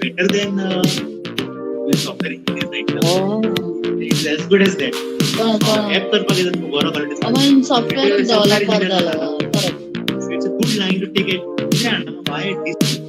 Better than software engineer right now. It's as good as that. App तर बघितलं तू बरोबर. आपण सॉफ्टवेअर डेव्हलपर झालो. So it's a good line to take it. Yeah, why this?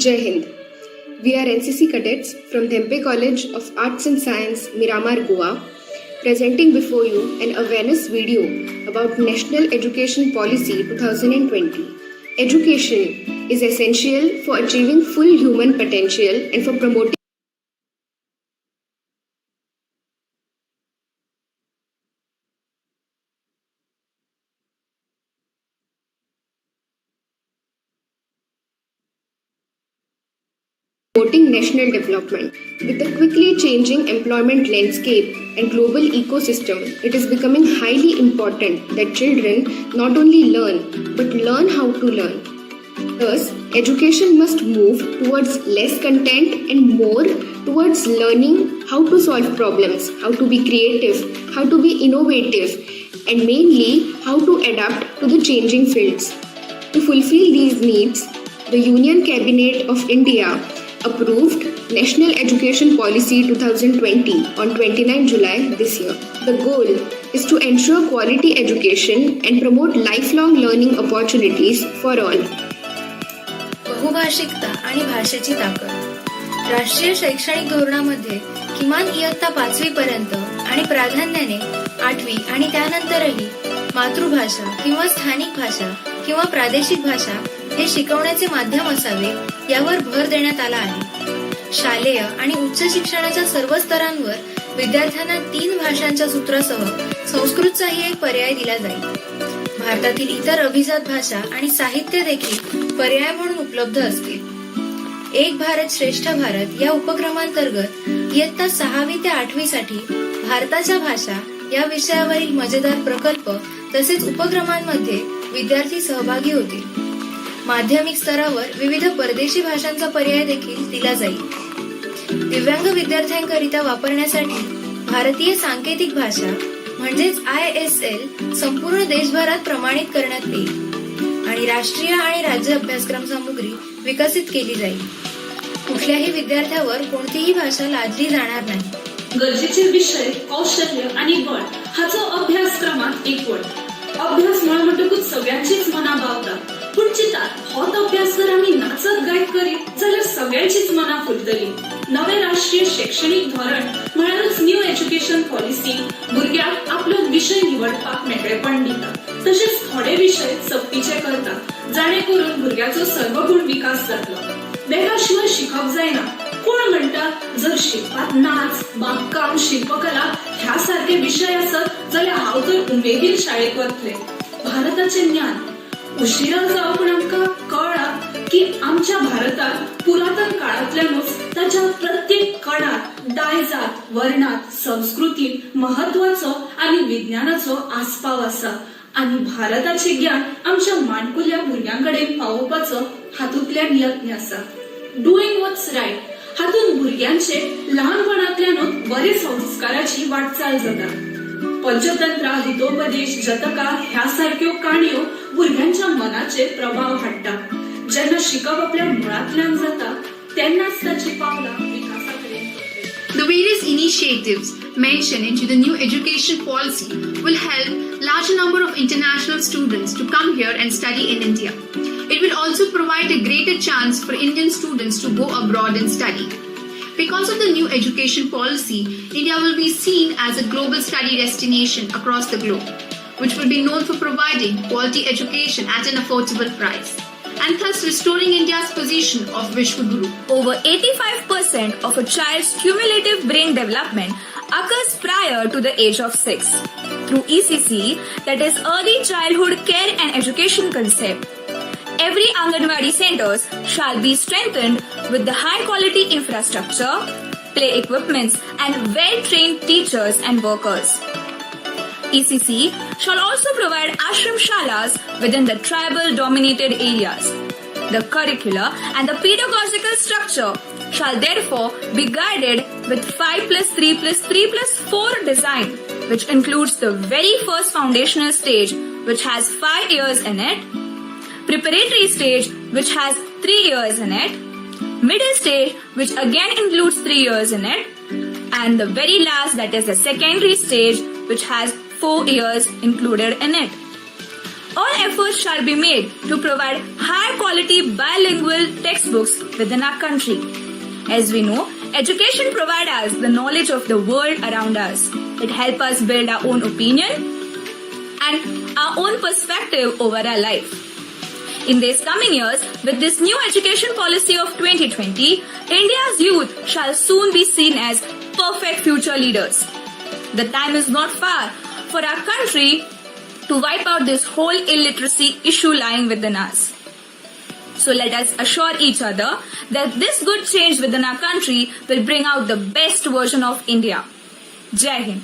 Jai Hind. We are NCC cadets from Dhempe College of Arts and Science, Miramar, Goa, presenting before you an awareness video about National Education Policy 2020. Education is essential for achieving full human potential and for promoting national development. With the quickly changing employment landscape and global ecosystem, it is becoming highly important that children not only learn, but learn how to learn. Thus, education must move towards less content and more towards learning how to solve problems, how to be creative, how to be innovative, and mainly how to adapt to the changing fields. To fulfill these needs, the Union Cabinet of India approved National Education Policy 2020 on 29 July this year. The goal is to ensure quality education and promote lifelong learning opportunities for all. बहुभाषिकता आणि भाषेची ताकद. राष्ट्रीय शैक्षणिक धोरणामध्ये किमान इयत्ता 5वी पर्यंत आणि प्राधान्याने 8वी आणि त्यानंतरही मातृभाषा किंवा स्थानिक भाषा किंवा प्रादेशिक भाषा हे शिकवण्याचे माध्यम असावे यावर भर देण्यात आला आहे. शालेय आणि उच्च शिक्षणाच्या सर्व स्तरांवर विद्यार्थ्यांना 3 भाषांच्या सूत्रासह संस्कृतचाही एक पर्याय दिला जाईल. भारतातील इतर अभिजात भाषा आणि साहित्य देखील पर्याय म्हणून उपलब्ध असतील. एक भारत श्रेष्ठ भारत या उपक्रमांतर्गत इयत्ता 6वी ते 8वी साठी भारताच्या भाषा या विषयावरील मजेदार प्रकल्प तसेच उपक्रमांमध्ये विद्यार्थी सहभागी होतील. माध्यमिक स्तरावर विविध परदेशी भाषांचा पर्याय देखील दिला जाईल. दिव्यांग विद्यार्थ्यांकरिता वापरण्यासाठी भारतीय सांकेतिक भाषा म्हणजेच ISL संपूर्ण देशभरात प्रमाणित करण्यात येईल आणि राष्ट्रीय आणि राज्य अभ्यासक्रम सामुग्री विकसित केली जाईल. कुठल्याही विद्यार्थ्यावर कोणतीही भाषा लादली जाणार नाही. गरजेचे विषय, कौशल्य आणि गण हाचो अभ्यासक्रमात एकवट. अभ्यास म्हणटकूच सगळ्यांचीच मना भावतात. पूण चितात होत अभ्यास जर आम्ही नाचत गायत करीत जाल्यार सगळ्यांचीच मना फुलतली. नवे राष्ट्रीय शैक्षणिक धोरण म्हळ्यारच न्यू एज्युकेशन पॉलिसी भुरग्यांक आपलो विषय निवडपाक मेकळेपण दिता. तशेंच थोडे विषय सक्तीचे करता जाणे करून भुरग्याचो सर्वगुण विकास जातलो. बेगा शिवाय शिकप जायना. कोण म्हणटा जर शिकपाक नाच, बागकाम, शिल्पकला ह्या सारखे विषय असत जाल्यार हांव तर उमेदीन शाळेत वतले. भारताचे ज्ञान उशिरा जावं पण आमकां कळ्ळा की आमच्या भारतात पुरातन काळांतल्यानूच ताच्या प्रत्येक कणात, दायजात, वर्णात, संस्कृतीत महत्वाचो आणि विज्ञानाचो आस्पाव आसा आणि भारताचे ज्ञान आमच्या माणकुल्या भुरग्यांकडेन पावोवपाचो हातूंतल्यान यत्न आसा. डुईंग व्हॉट्स रायट हातून भुरग्यांचे ल्हानपणांतल्यानूच बरे संस्काराची वाटचाल जाता. पंचतंत्रा, हितोपदेश, जतका ह्या सारक्यो काणयो भुरग्यांच्या मनाचेर प्रभाव हाडटा. जेन्ना शिकप आपल्या मुळांतल्यान जाता तेन्नाच ताची पावलां विकासाकडेन पडटलीं. The various initiatives mentioned into the new education policy will help large number of international students to come here and study in India. It will also provide a greater chance for Indian students to go abroad and study. Because of the new education policy, India will be seen as a global study destination across the globe, which will be known for providing quality education at an affordable price, and thus restoring India's position of Vishwa Guru. Over 85% of a child's cumulative brain development occurs prior to the age of 6. Through ECC, that is Early Childhood Care and Education concept, every Anganwadi centers shall be strengthened with the high-quality infrastructure, play equipments, and well-trained teachers and workers. ECC shall also provide ashram shalas within the tribal-dominated areas. The curricula and the pedagogical structure shall therefore be guided with 5+3+3+4 design, which includes the very first foundational stage, which has 5 years in it, preparatory stage, which has 3 years in it, middle stage, which again includes 3 years in it, and the very last, that is the secondary stage, which has 4 years included in it. All efforts shall be made to provide high quality bilingual textbooks within our country. As we know, education provides us the knowledge of the world around us. It helps us build our own opinion and our own perspective over our life. In these coming years, with this new education policy of 2020, India's youth shall soon be seen as perfect future leaders. The time is not far for our country to wipe out this whole illiteracy issue lying within us. So let us assure each other that this good change within our country will bring out the best version of India. Jai Hind.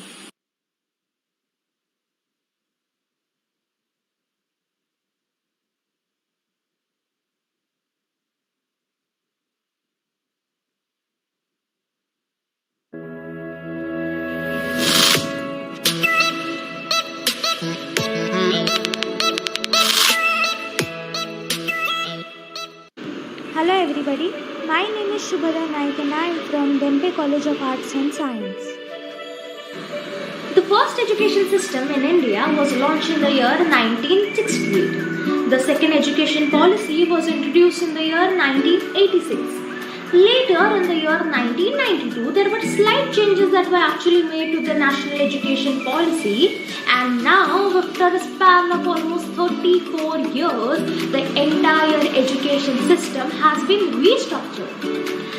Hello everybody, my name is Shubhada Naik and I am from Dhempe College of Arts and Science. The first education system in India was launched in the year 1968. The second education policy was introduced in the year 1986. Later, in the year 1992, there were slight changes that were actually made to the national education policy, and now, after a span of almost 34 years, the entire education system has been restructured.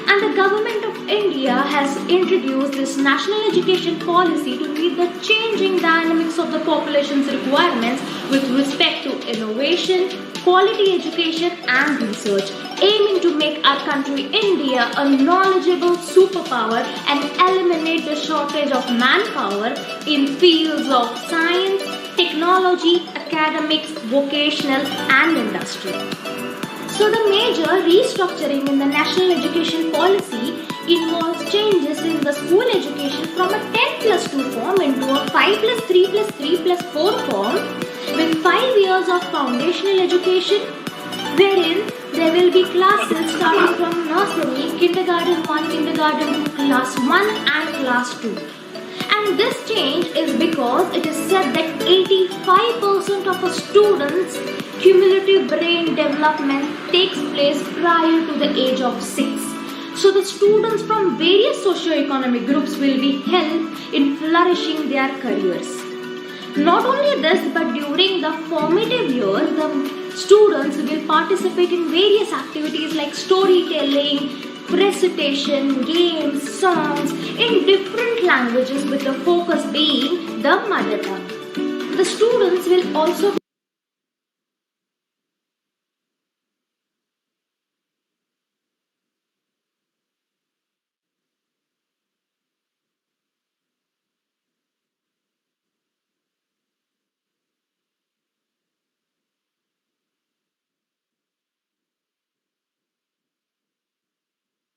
And the government of India has introduced this national education policy to meet the changing dynamics of the population's requirements with respect to innovation, quality education and research, aiming to make our country India a knowledgeable superpower and eliminate the shortage of manpower in fields of science, technology, academics, vocational and industrial. So the major restructuring in the national education policy involves changes in the school education from a 10+2 form into a 5+3+3+4 form with 5 years of foundational education, wherein there will be classes starting from nursery, kindergarten 1, kindergarten 2, class 1 and class 2. And this change is because it is said that 85% of a student's cumulative brain development takes place prior to the age of 6. So the students from various socio-economic groups will be helped in flourishing their careers. Not only this, but during the formative years, the students will participate in various activities like storytelling, recitation, games, songs in different languages with the focus being the mother tongue. The students will also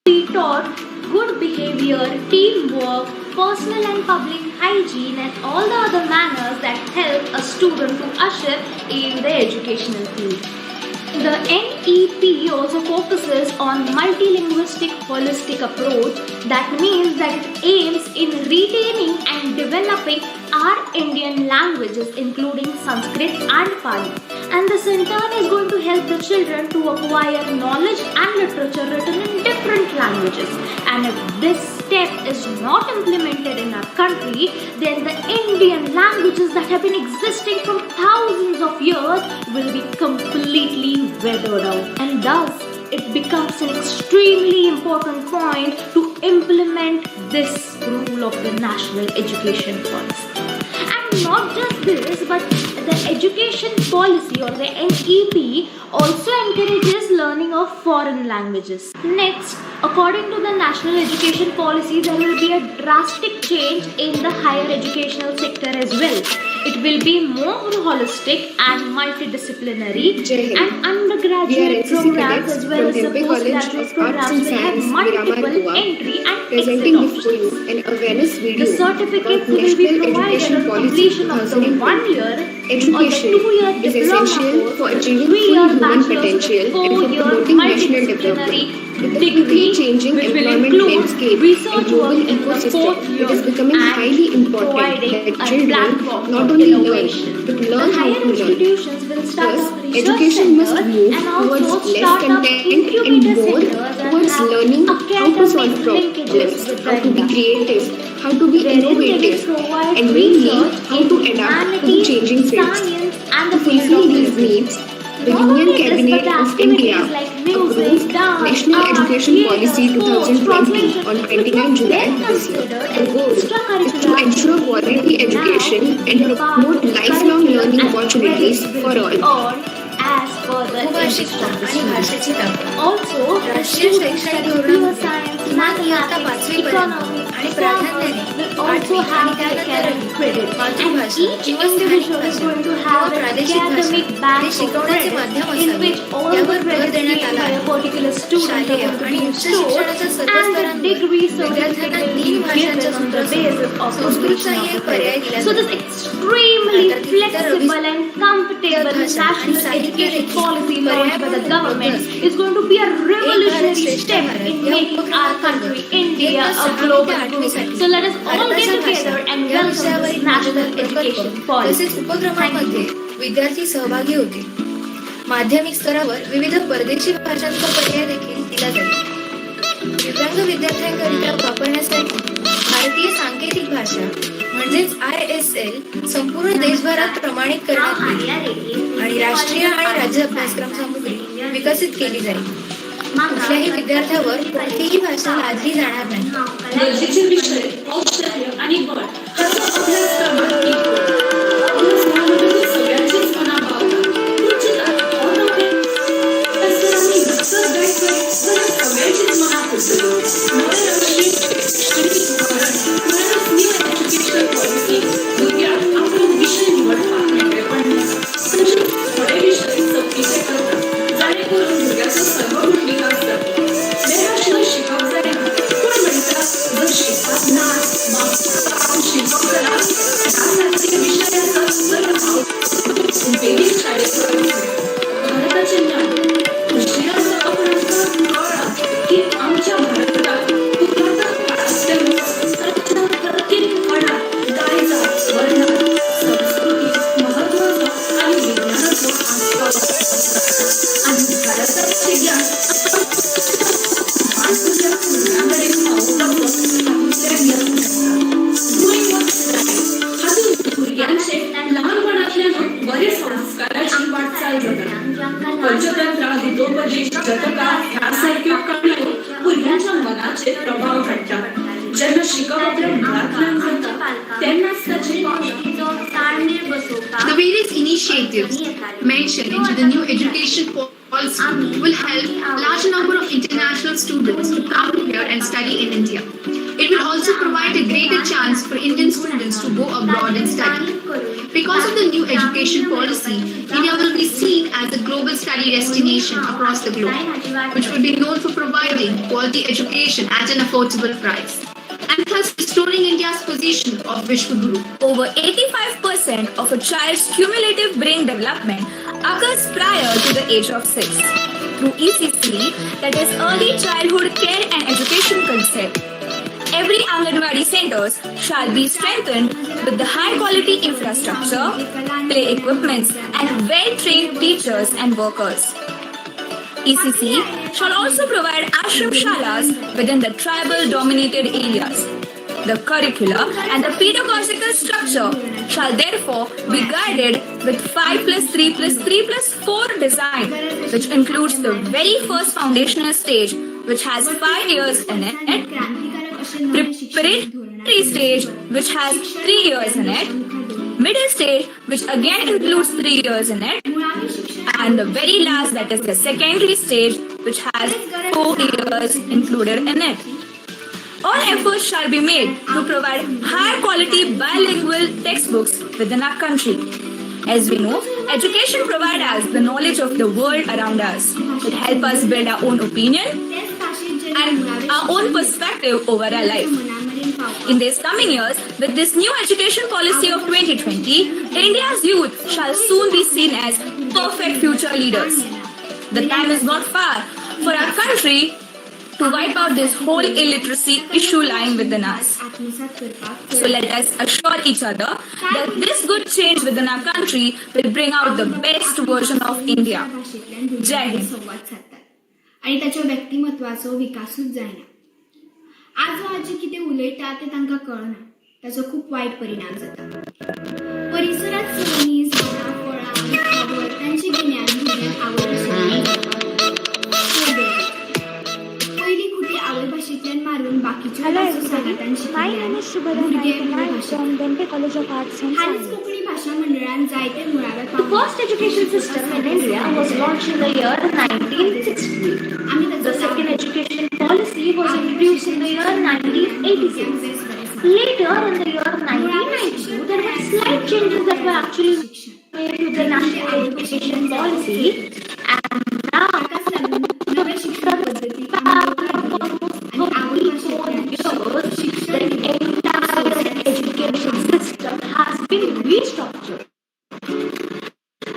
be taught good behavior, teamwork, personal and public hygiene and all the other manners that help a student to usher in the educational field. The NEP also focuses on multilinguistic holistic approach. That means that it aims in retaining and developing our Indian languages including Sanskrit and Pali. And this in turn is going to help the children to acquire knowledge and literature written in different languages. And if this step is not implemented in our country, then the Indian languages that have been existing for thousands of years will be completely weathered out. And thus, it becomes an extremely important point to implement this rule of the national education policy. And not just this, but the education policy or the NEP also encourages learning of foreign languages. Next, according to the national education policy, there will be a drastic change in the higher educational sector as well. It will be more holistic and multidisciplinary, and undergraduate programs as well as the postgraduate programs will have multiple entry and exit options. The certificates will be provided on completion of the 1 year Education or the 2-year is diploma essential course, for achieving full 3-year human bachelor's potential and for 4-year promoting national multidisciplinary development. With the quickly changing which will employment include landscape and research global work in the ecosystem, 4th year it is becoming and highly important providing that a children platform not for only learn innovation. but The learn how higher to learn. institutions will start Thus, up research education must centers move and towards also less start up content and incubator more centers and towards have learning how to solve academic problems, linkages with how the to be industry. creative, how to be Wherein they will innovative, provide and mainly research how to in adapt to the humanities, changing fields. science and To the field fulfill of these business. needs, the Not Union only this, Cabinet but of India activities like music, approved dance, National art, Education theatre, Policy sports, 2020 translation, on which 29 was July then this year. considered The as goal is to extracurricular ensure activities quality and education now and the part promote of lifelong curriculum learning and opportunities credits for will be all. earned as per the बहुभाषिकता interest of the आणि student. भाषेची ताकद Also, the राष्ट्रीय students शैक्षणिक studying pure धोरणामध्ये science, किमान इयत्ता mathematics, 5वी पर्यंत economics, आणि commerce प्राधान्याने will 8वी also आणि have the त्यानंतरही academic credit. And मातृभाषा each किंवा स्थानिक individual is भाषा going to किंवा have an प्रादेशिक भाषा academic hey bank of शिकवण्याचे credits माध्यम in असावे which all the यावर भर credits देण्यात gained आला by a आहे. particular student are शालेय going to आणि be उच्च stored शिक्षणाच्या सर्व and the स्तरांवर degree विद्यार्थ्यांना certificate will 3 be भाषांच्या given on the सूत्रासह basis of संस्कृतचाही completion of एक the पर्याय credit. दिला So this जातो. extremely तर ती इतर flexible and comfortable भाषा आणि national साहित्य education देखील policy launched by the पर्यायपूर्ण government उपलब्ध is going to be a revolutionary श्रेष्ठ step भारत in या making our country उपक्रमांतर्गत India इयत्ता a 6वी ते global 8वी group. साठी So let us all get भारताच्या together भाषा and या welcome this विषयावरील national नवोदित education प्रकल्प policy. तसेच उपक्रमांमध्ये विद्यार्थी सहभागी होतील. माध्यमिक स्तरावर विविध परदेशी भाषांचा पर्याय देखील दिला जाईल. दिव्यांग विद्यार्थ्यांकरिता वापरण्यासाठी भारतीय सांकेतिक भाषा म्हणजेच ISL संपूर्ण देशभरात प्रमाणित करण्यात येईल आणि राष्ट्रीय आणि राज्य अभ्यासक्रम सामुग्री विकसित केली जाईल. कुठल्याही विद्यार्थ्यावर कोणतीही भाषा लादली जाणार नाही. गरजेचे विषय, कौशल्य आणि गट हा जो अभ्यासक्रमात येतो. अभ्यास म्हणून सगळ्यांचीच मना पावतात. पुढची आम्ही नक्सर गाईड करीत सगळ्यांचीच मना पुसतो. नवे राष्ट्रीय शैक्षणिक धोरण न्यू एज्युकेशन पॉलिसी विद्यार्थी आपण विषय निवडतात वेगळे पडण्यास तसेच थोडे विषय सक्तीचे करतात जेणेकरून भुरग्याचा सर्वगुण विकास जातो. बेभाषेने शिकवता येणार पण म्हणतात जर शिकवत नाच काम शिकवताना यासारखे विषय असतात तर बेबी शाळेत भारताचे ज्ञान उशिराचा आपण कळला की आमच्या भारतात पुरातन काळातील प्रत्येक कणा गायचा वर्णन संस्कृती महत्वाचा आणि विज्ञानाचा आणि भारताचे ज्ञान लहानपणातल्या बरेच संस्काराची वाटचाल करतात. पंचतंत्र हितोपदेश जतका यासारख्या कणिका भुरग्यांच्या मनाचे प्रभाव टाकतात. ज्यांना शिकवल्या घरातल्या जातात त्यांनाच त्याचे The various initiatives mentioned into the new education policy will help large number of international students to come here and study in India. It will also provide a greater chance for Indian students to go abroad and study. Because of the new education policy, India will be seen as a global study destination across the globe, which will be known for providing quality education at an affordable price, and thus restoring India's position of Vishwa Guru. Over 85% of a child's cumulative brain development occurs prior to the age of 6. Through ECC, that is Early Childhood Care and Education concept, every Anganwadi centers shall be strengthened with the high quality infrastructure, play equipments and well-trained teachers and workers. ECC shall also provide ashram shalas within the tribal dominated areas. The curricula and the pedagogical structure shall therefore be guided with 5+3+3+4 design, which includes the very first foundational stage, which has 5 years in it, preparatory stage, which has 3 years in it, middle stage, which again includes 3 years in it, and the very last, that is the secondary stage, which has 4 years included in it. All efforts shall be made to provide high quality bilingual textbooks within our country. As we know, education provides us the knowledge of the world around us. It helps us build our own opinion and our own perspective over our life. In these coming years, with this new education policy of 2020, India's youth shall soon be seen as perfect future leaders. The time is not far for our country to wipe out this whole illiteracy issue lying within us. So let us assure each other that this good change within our country will bring out the best version of India. Jai Hind. आणि त्याच्या व्यक्तिमत्वाचो विकासूच जायना. आज आजी कितें उलयता ते तांकां कळना. ताचो खूप वायट परिणाम जाता. परिसरात सवणी, झाडां, फळां, खावड तांची गिन्यान भुरग्यांक आवड पहिली खुटी आवय भाशेंतल्यान मारून बाकीच्यो Hello everybody, my name is Shubhada Naik and I am from Dhempe College of Arts and हालींच Science. कोंकणी भाशा मंडळान जायते मुळावे The first education system in India was launched in the year 1960. The second education policy was introduced in the year 1986. Later, in the year 1992, there were slight changes that were actually made to the national education policy, and now नव्या शिक्षण पद्धती the entire education system has been restructured.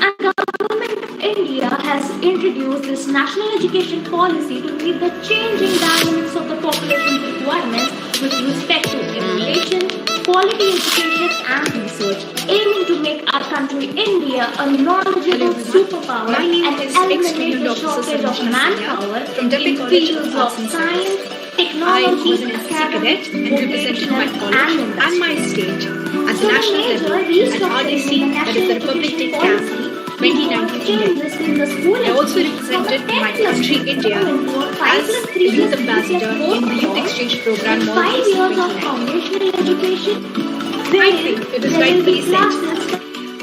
And the government of India has introduced this national education policy to meet the changing dynamics of the population's requirements with respect to education, quality education and research, aiming to make our country India a knowledgeable superpower and eliminate the shortage of manpower in fields of science, technology, was an NCC cadet and represented my college and my state at So national major level at restructuring RDC, in the that is national the Republic education Day Camp, policy 2019 changes in the school I also education from a represented 10 my plus country, 2 India, into a 5 as plus a 3 youth plus 3 plus ambassador 4 in the youth course exchange program with 5 Maldives years of 29. foundational education. I think it is rightfully said.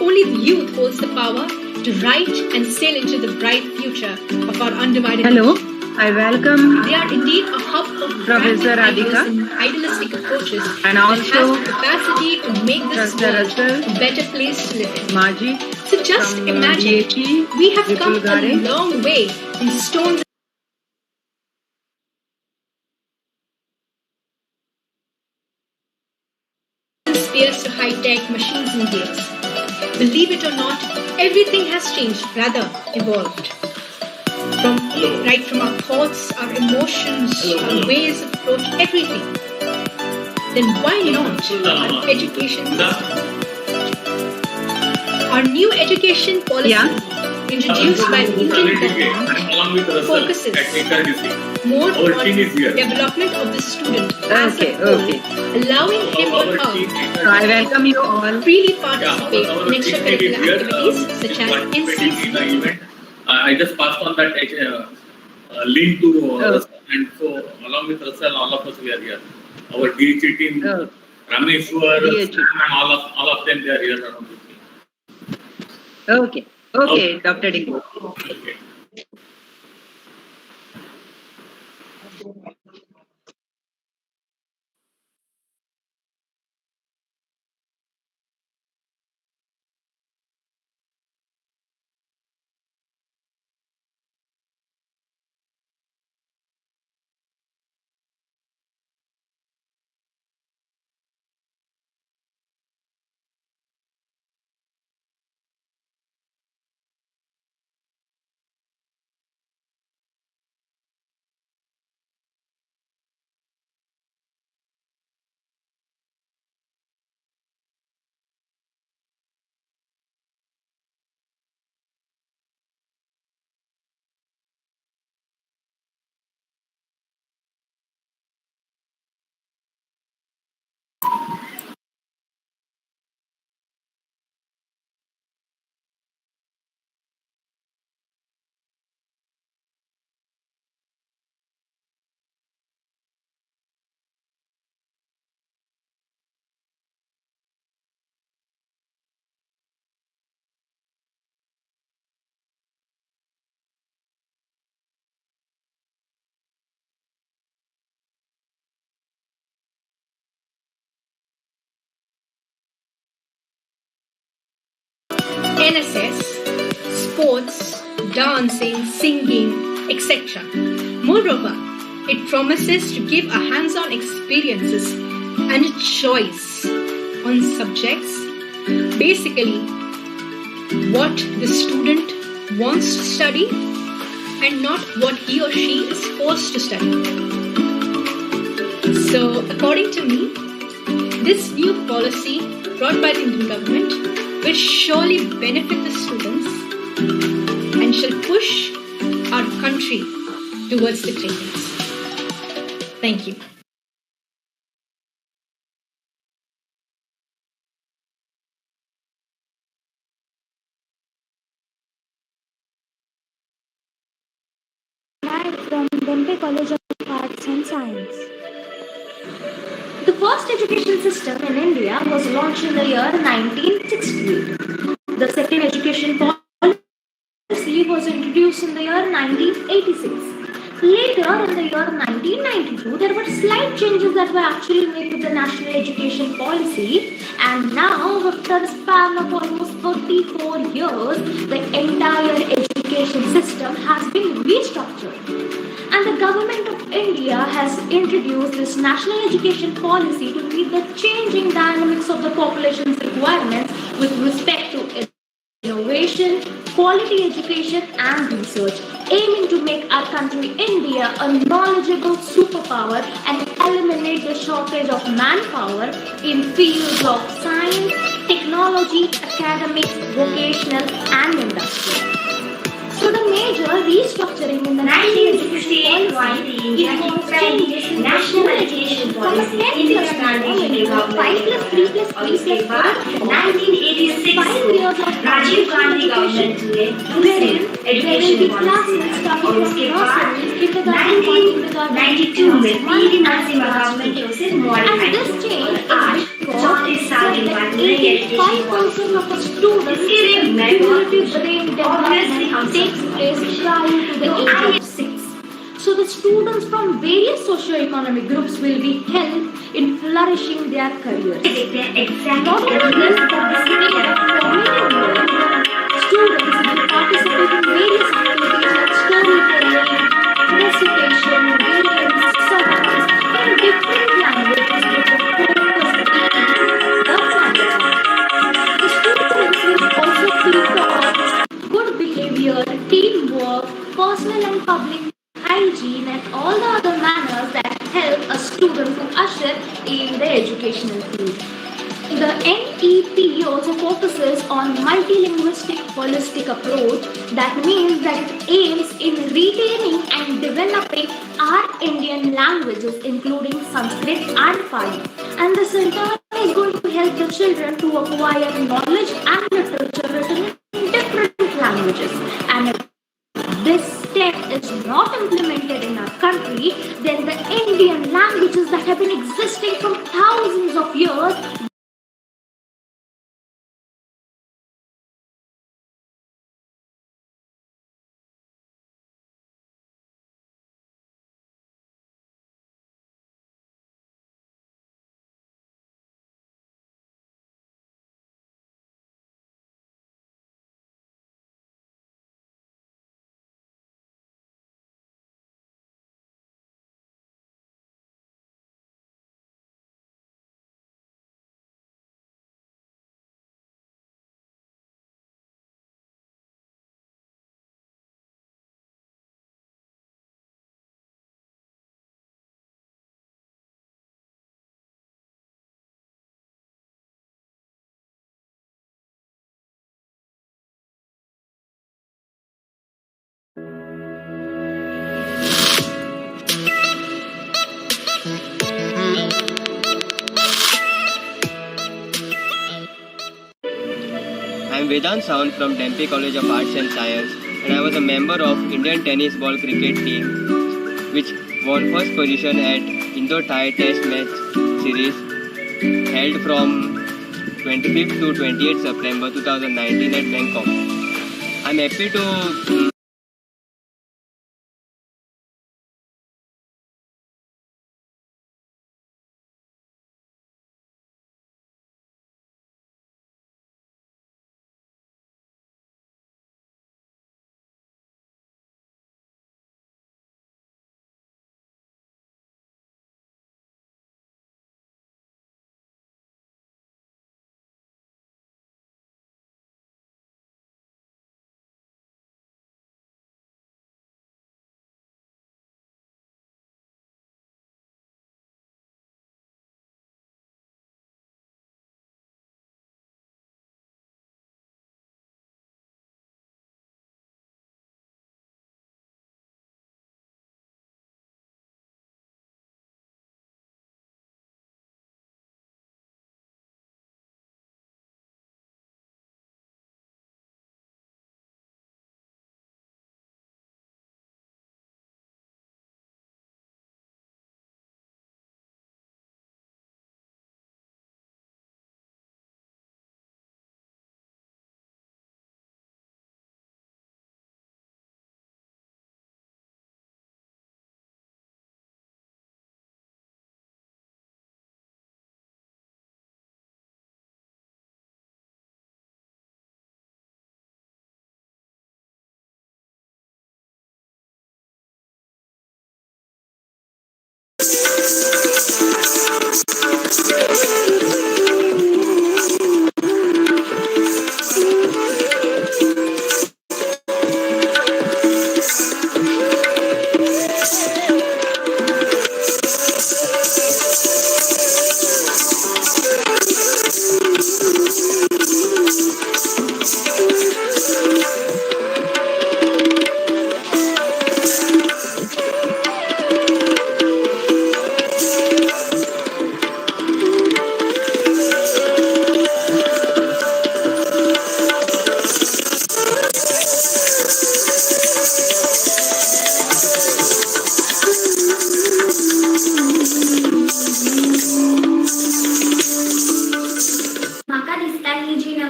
Only the youth holds the power to write and sail into the bright future of our undivided Hello, nation. I welcome They are indeed a hub of Professor random Radhika ideas and idealistic approaches and that also has the capacity to make this Chancellor world a better place to live in. Maji So just from imagine, DHE, we have come a Vipulgare. long way from stones and spears to high-tech machines and gears. Believe it or not, everything has changed, rather evolved. Right from our thoughts, our emotions, our ways of approach, everything. Then why not our education system? Our new education policy introduced by the Indian government focuses more on development of the student as a whole, allowing him or her So I welcome you all. freely participate in extracurricular activities such as NCC. I just passed on that link to Russell, and so along with Russell, all of us we are here. Our DHE team, Rameshwar, and all of them they are here around with me. Okay, Dr. D. Okay. NSS, sports, dancing, singing, etc. Moreover, it promises to give a hands-on experiences and a choice on subjects, basically what the student wants to study and not what he or she is forced to study. So, according to me, this new policy brought by the Indian government will surely benefit the students and shall push our country towards the greatness. Thank you. I'm from Dhempe College of Arts and Science. The first education system in India was launched in the year 1968. The second education policy was introduced in the year 1986. Later, in the year 1992, there were slight changes that were actually made to the national education policy, and now, after a span of almost 34 years, the entire education system has been restructured. And the government of India has introduced this national education policy to meet the changing dynamics of the population's requirements with respect to innovation, quality education and research, aiming to make our country India a knowledgeable superpower and eliminate the shortage of manpower in fields of science, technology, academics, vocational and industrial. So So the major restructuring in the national education policy involves changes in national education policy in the transition government. 5 plus 3 plus 3 plus 1986 Rajiv Gandhi government wherein there will be classes starting from nursery, kindergarten, 1992 में PV Narasimha government ने उसे modified. And this change is because 85% of the students' cumulative brain development takes place prior to the age of 6. So the students from various socio-economic groups will be helped in flourishing their careers. Not only this, but the state of cognitive learning, students will participate in various activities like storytelling, recitation, variants, songs in different languages with the focus on the matter. The students will also be taught good behavior, teamwork, personal and public hygiene, and all the other manners that help a student to usher in the educational field. The NEP also focuses on multilinguistic holistic approach. That means that it aims in retaining and developing our Indian languages including Sanskrit and Pali. And the center is going to help the children to acquire knowledge and literature written in different languages. And if this step is not implemented in our country, then the Indian languages that have been existing from thousands of years I am Vedant Sawan from Dhempe College of Arts and Science, and I was a member of Indian tennis ball cricket team, which won first position at Indo-Thai Test Match Series held from 25th to 28th September 2019 at Bangkok. I am happy to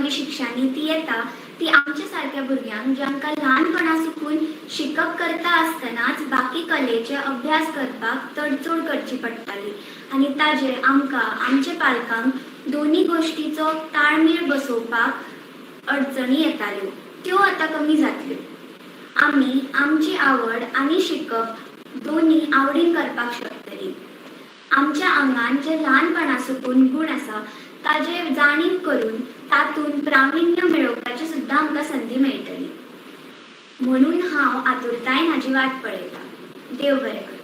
नवी शिक्षा नीती येता ती आमच्या सारक्या भुरग्यांक जांकां ल्हानपणासून शिकप करता आसतनाच बाकी कलेचे अभ्यास करपाक तडजोड करची पडटाली आनी ताजेर आमकां आमच्या पालकांक दोन्ही गोश्टीचो ताळमेळ बसोवपाक अडचणी येताल्यो त्यो आतां कमी जातल्यो. आमी आमची आवड आनी शिकप दोन्ही आवडीन करपाक शकतली. आमच्या आंगान जे ल्हानपणासून गुण आसा ताजे जाणीव करून तातूंत प्राविण्य मेळोवपाची सुद्दां आमकां संदी मेळटली. म्हणून हांव आतुरतायेन हाची वाट पळयतां. देव बरें करूं.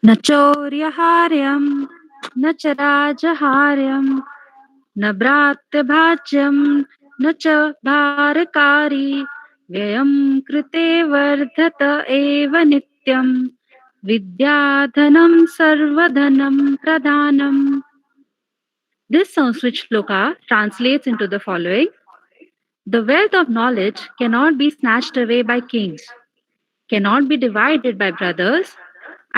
न चौर्यहार्यं न च राजहार्यं न भ्रात्यभाज्यं न च भारकारी व्ययं कृते वर्धत एव नित्यं विद्याधनं सर्वधनं प्रधानम्. This Sanskrit shloka translates into the following. The wealth of knowledge cannot be snatched away by kings, cannot be divided by brothers,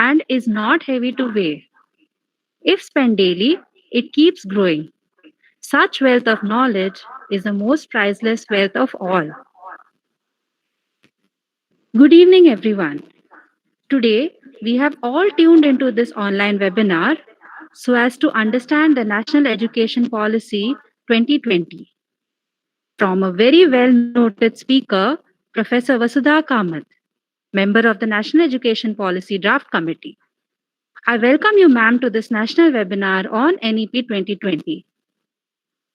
and is not heavy to weigh. If spent daily, it keeps growing. Such wealth of knowledge is the most priceless wealth of all. Good evening, everyone. Today, we have all tuned into this online webinar so as to understand the National Education Policy 2020 from a very well-noted speaker, Professor Vasudha Kamat, member of the National Education Policy Draft Committee. I welcome you, ma'am, to this national webinar on NEP 2020.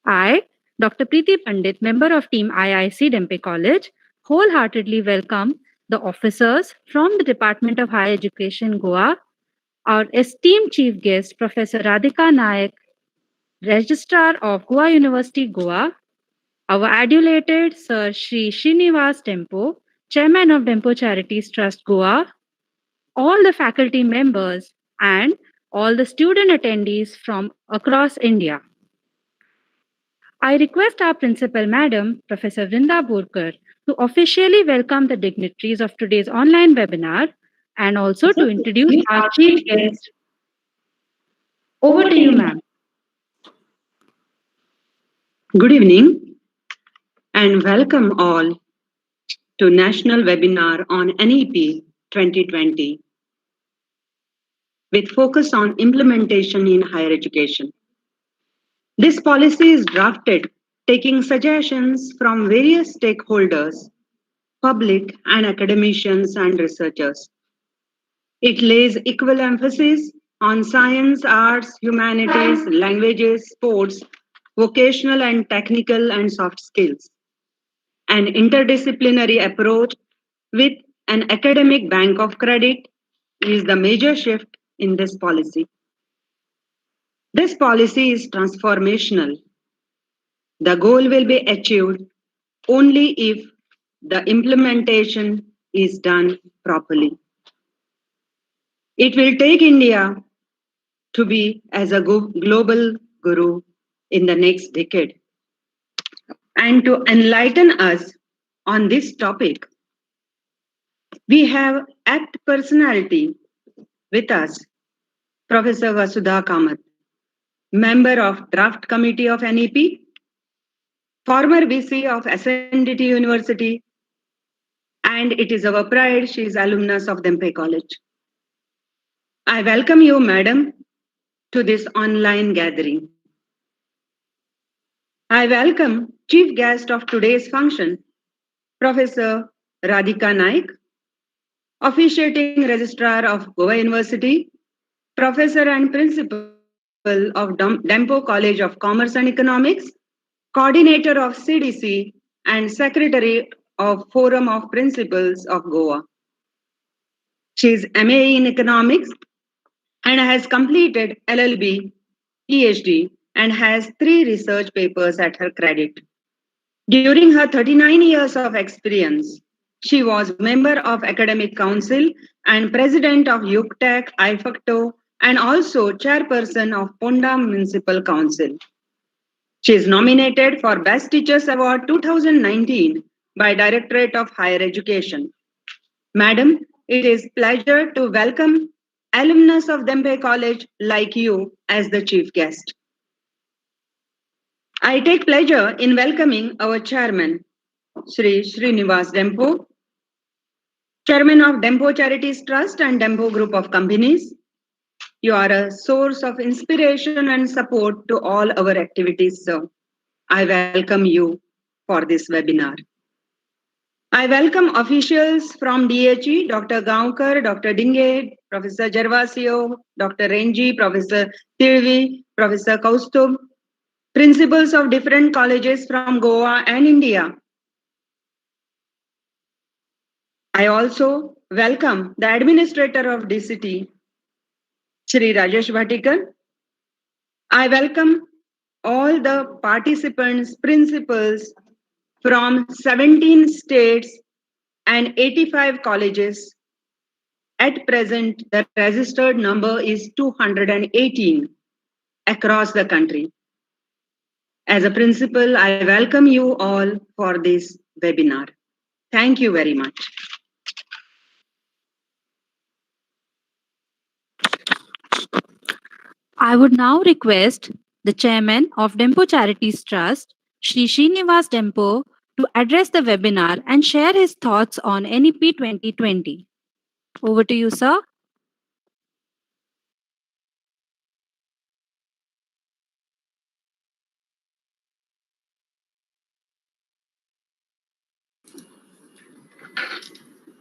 I, Dr. Preeti Pandit, member of Team IIC Dhempe College, wholeheartedly welcome the officers from the Department of Higher Education, Goa, our esteemed chief guest, Professor Radhika Nayak, Registrar of Goa University, Goa, our adulated Sir Shri Srinivas Dhempe, Chairman of Dhempe Charities Trust, Goa, all the faculty members, and all the student attendees from across India. I request our Principal Madam, Professor Vrinda Borkar, to officially welcome the dignitaries of today's online webinar and also to introduce our chief guest. Over to you, ma'am. Good evening and welcome all to National Webinar on NEP 2020 with focus on implementation in higher education. This policy is drafted taking suggestions from various stakeholders, public and academicians and researchers. It lays equal emphasis on science, arts, humanities, languages, sports, vocational and technical and soft skills. An interdisciplinary approach with an academic bank of credit is the major shift in this policy. This policy is transformational. The goal will be achieved only if the implementation is done properly. It will take India to be as a global guru in the next decade. And to enlighten us on this topic, We have ACT personality with us, Professor Vasudha Kamat, member of Draft Committee of NEP, former VC of SNDT University, and it is our pride she is alumnus of Dhempe College. I welcome you, madam, to this online gathering. I welcome chief guest of today's function, Professor Radhika Naik, officiating registrar of Goa University, professor and principal of Dhempe College of Commerce and Economics, coordinator of CDC, and secretary of Forum of Principals of Goa. She is MA in Economics and has completed LLB, PhD, and has 3 research papers at her credit. During her 39 years of experience, she was member of Academic Council and president of UCTAC, IFACTO, and also chairperson of Ponda Municipal Council. She is nominated for Best Teachers Award 2019 by Directorate of Higher Education. Madam, it is pleasure to welcome alumnus of Dhempe College like you as the chief guest. I take pleasure in welcoming our chairman, Shri Srinivas Dhempe, chairman of Dhempe Charities Trust and Dhempe Group of Companies. You are a source of inspiration and support to all our activities, sir. I welcome you for this webinar. I welcome officials from DHE, Dr. Gaonkar, Dr. Dinge, Professor Gervasio, Dr. Renji, Professor Tilvi, Professor Kaustub, principals of different colleges from Goa and India. I also welcome the administrator of DCT, Shri Rajesh Bhatikar. I welcome all the participants, principals from 17 states and 85 colleges. At present, the registered number is 218 across the country. As a principal, I welcome you all for this webinar. Thank you very much. I would now request the chairman of Dhempe Charities Trust, Shri Srinivas Dhempe, to address the webinar and share his thoughts on NEP 2020. Over to you, sir.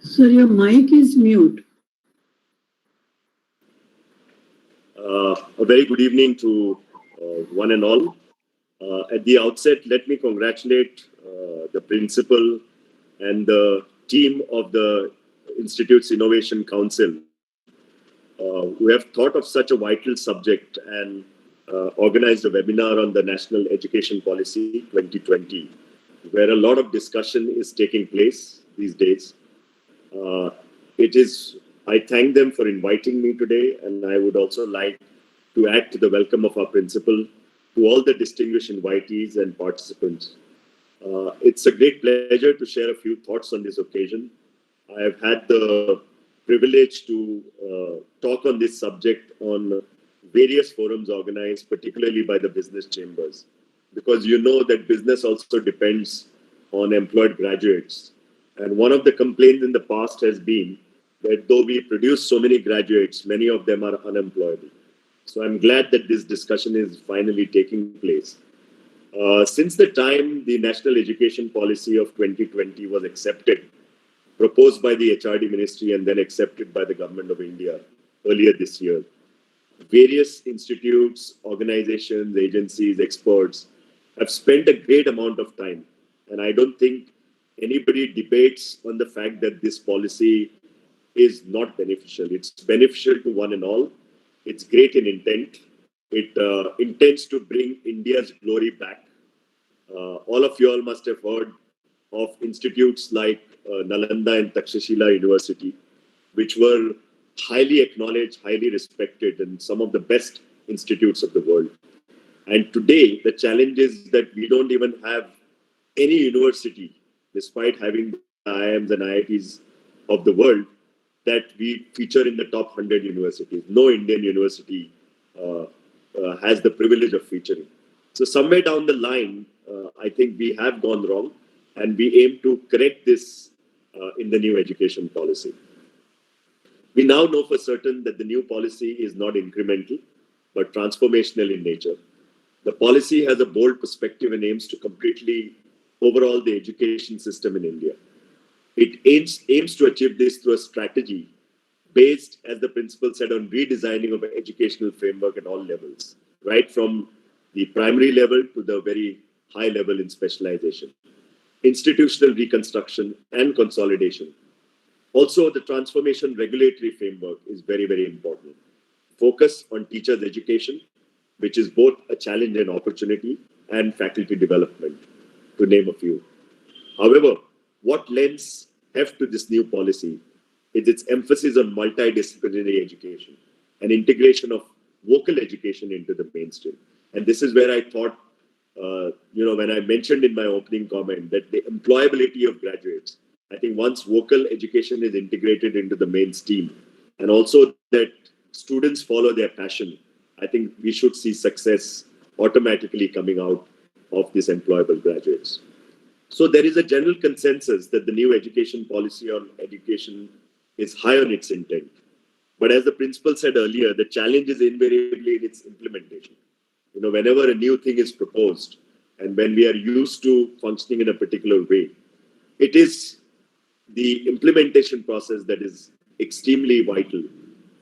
Sir, your mic is mute. A very good evening to one and all. At the outset, let me congratulate the principal and the team of the Institute's Innovation Council who have thought of such a vital subject and organized a webinar on the National Education Policy 2020, where a lot of discussion is taking place these days. I thank them for inviting me today, and I would also like to add to the welcome of our principal to all the distinguished invitees and participants. It's a great pleasure to share a few thoughts on this occasion. I have had the privilege to talk on this subject on various forums organized, particularly by the business chambers, because you know that business also depends on employed graduates. And one of the complaints in the past has been that though we produce so many graduates, many of them are unemployable. So I'm glad that this discussion is finally taking place. Since the time the National Education Policy of 2020 was accepted, proposed by the HRD Ministry and then accepted by the Government of India earlier this year, various institutes, organizations, agencies, experts have spent a great amount of time. And I don't think anybody debates on the fact that this policy is not beneficial. It's beneficial to one and all. It's great in intent. It intends to bring India's glory back. All of you all must have heard of institutes like Nalanda and Takshashila University, which were highly acknowledged, highly respected, and some of the best institutes of the world. And today, the challenge is that we don't even have any university, despite having the IIMs and IITs of the world that we feature in the top 100 universities. No Indian university has the privilege of featuring. So somewhere down the line, I think we have gone wrong, and we aim to correct this in the new education policy. We now know for certain that the new policy is not incremental, but transformational in nature. The policy has a bold perspective and aims to completely overhaul the education system in India. It aims to achieve this through a strategy based, as the principal said, on redesigning of an educational framework at all levels, right from the primary level to the very high level in specialization, institutional reconstruction and consolidation. Also, the transformation regulatory framework is very, very important. Focus on teachers' education, which is both a challenge and opportunity, and faculty development, to name a few. However, what lends heft to this new policy is its emphasis on multidisciplinary education and integration of vocal education into the mainstream. And this is where I thought, when I mentioned in my opening comment that the employability of graduates, I think once vocal education is integrated into the mainstream, and also that students follow their passion, I think we should see success automatically coming out of these employable graduates. So there is a general consensus that the new education policy on education is high on its intent. But as the principal said earlier, the challenge is invariably in its implementation. Whenever a new thing is proposed, and when we are used to functioning in a particular way, it is the implementation process that is extremely vital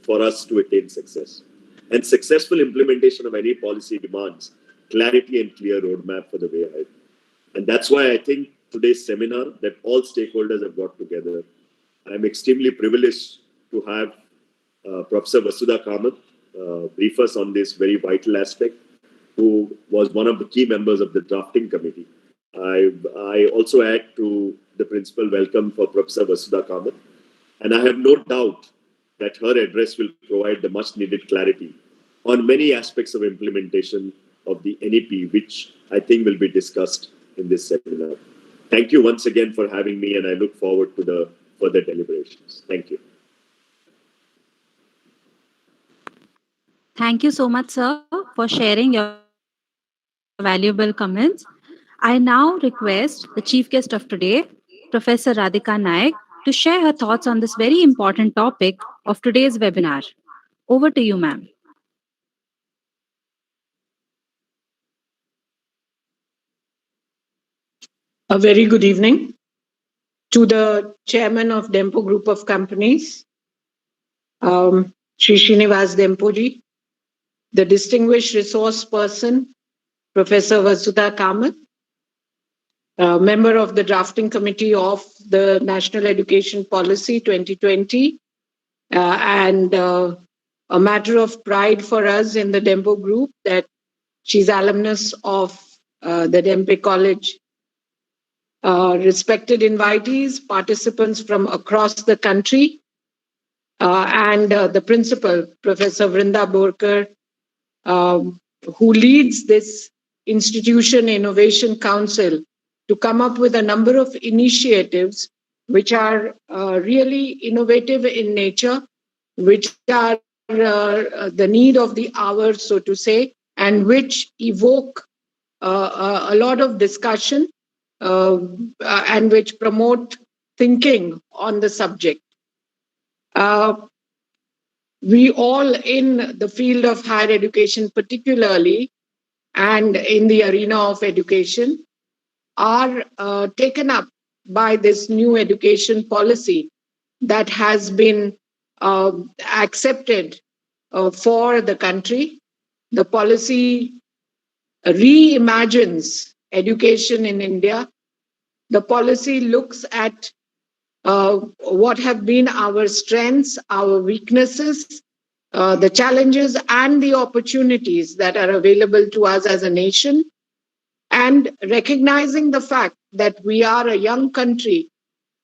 for us to attain success. And successful implementation of any policy demands clarity and clear roadmap for the way ahead. And that's why I think today's seminar that all stakeholders have got together, I'm extremely privileged to have Professor Vasudha Kamat brief us on this very vital aspect, who was one of the key members of the drafting committee. I also add to the principal welcome for Professor Vasudha Kamat, and I have no doubt that her address will provide the much needed clarity on many aspects of implementation of the NEP, which I think will be discussed in this seminar. Thank you once again for having me, and I look forward to the further deliberations. Thank you. Thank you so much, sir, for sharing your valuable comments. I now request the chief guest of today, Professor Radhika Naik, to share her thoughts on this very important topic of today's webinar. Over to you, ma'am. A very good evening to the chairman of Dhempe Group of Companies, Shri Srinivas Dhempoji, the distinguished resource person, Professor Vasudha Kamat, member of the drafting committee of the National Education Policy 2020, and a matter of pride for us in the Dhempe Group that she's alumnus of the Dhempe College. Respected invitees, participants from across the country, and the principal, Professor Vrinda Borkar, who leads this Institution Innovation Council to come up with a number of initiatives which are really innovative in nature, which are the need of the hour, so to say, and which evoke a lot of discussion and which promote thinking on the subject. We all in the field of higher education particularly, and in the arena of education, are taken up by this new education policy that has been accepted for the country. The policy reimagines education in India. The policy looks at what have been our strengths, our weaknesses, the challenges and the opportunities that are available to us as a nation, and recognizing the fact that we are a young country,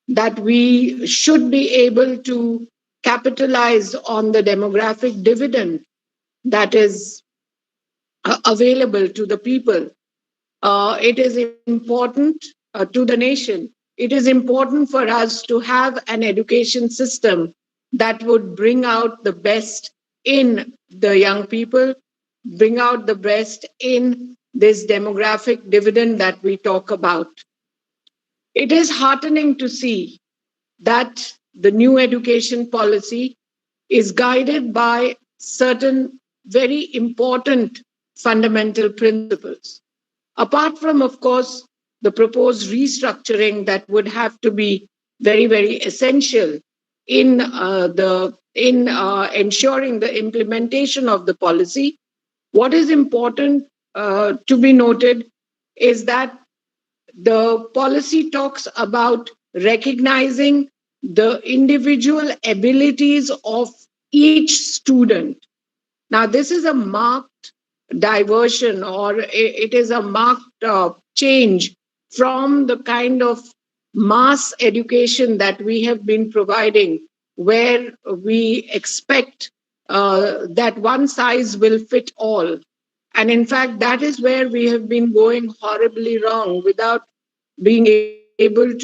that we should be able to capitalize on the demographic dividend that is available to the people. It is important to the nation it is important for us to have an education system that would bring out the best in the young people, bring out the best in this demographic dividend that we talk about. It is heartening to see that the new education policy is guided by certain very important fundamental principles. Apart from, of course, the proposed restructuring that would have to be very, very essential in ensuring the implementation of the policy, what is important to be noted is that the policy talks about recognizing the individual abilities of each student. Now, this is a marked diversion, or it is a marked change from the kind of mass education that we have been providing, where we expect that one size will fit all. And in fact, that is where we have been going horribly wrong without being able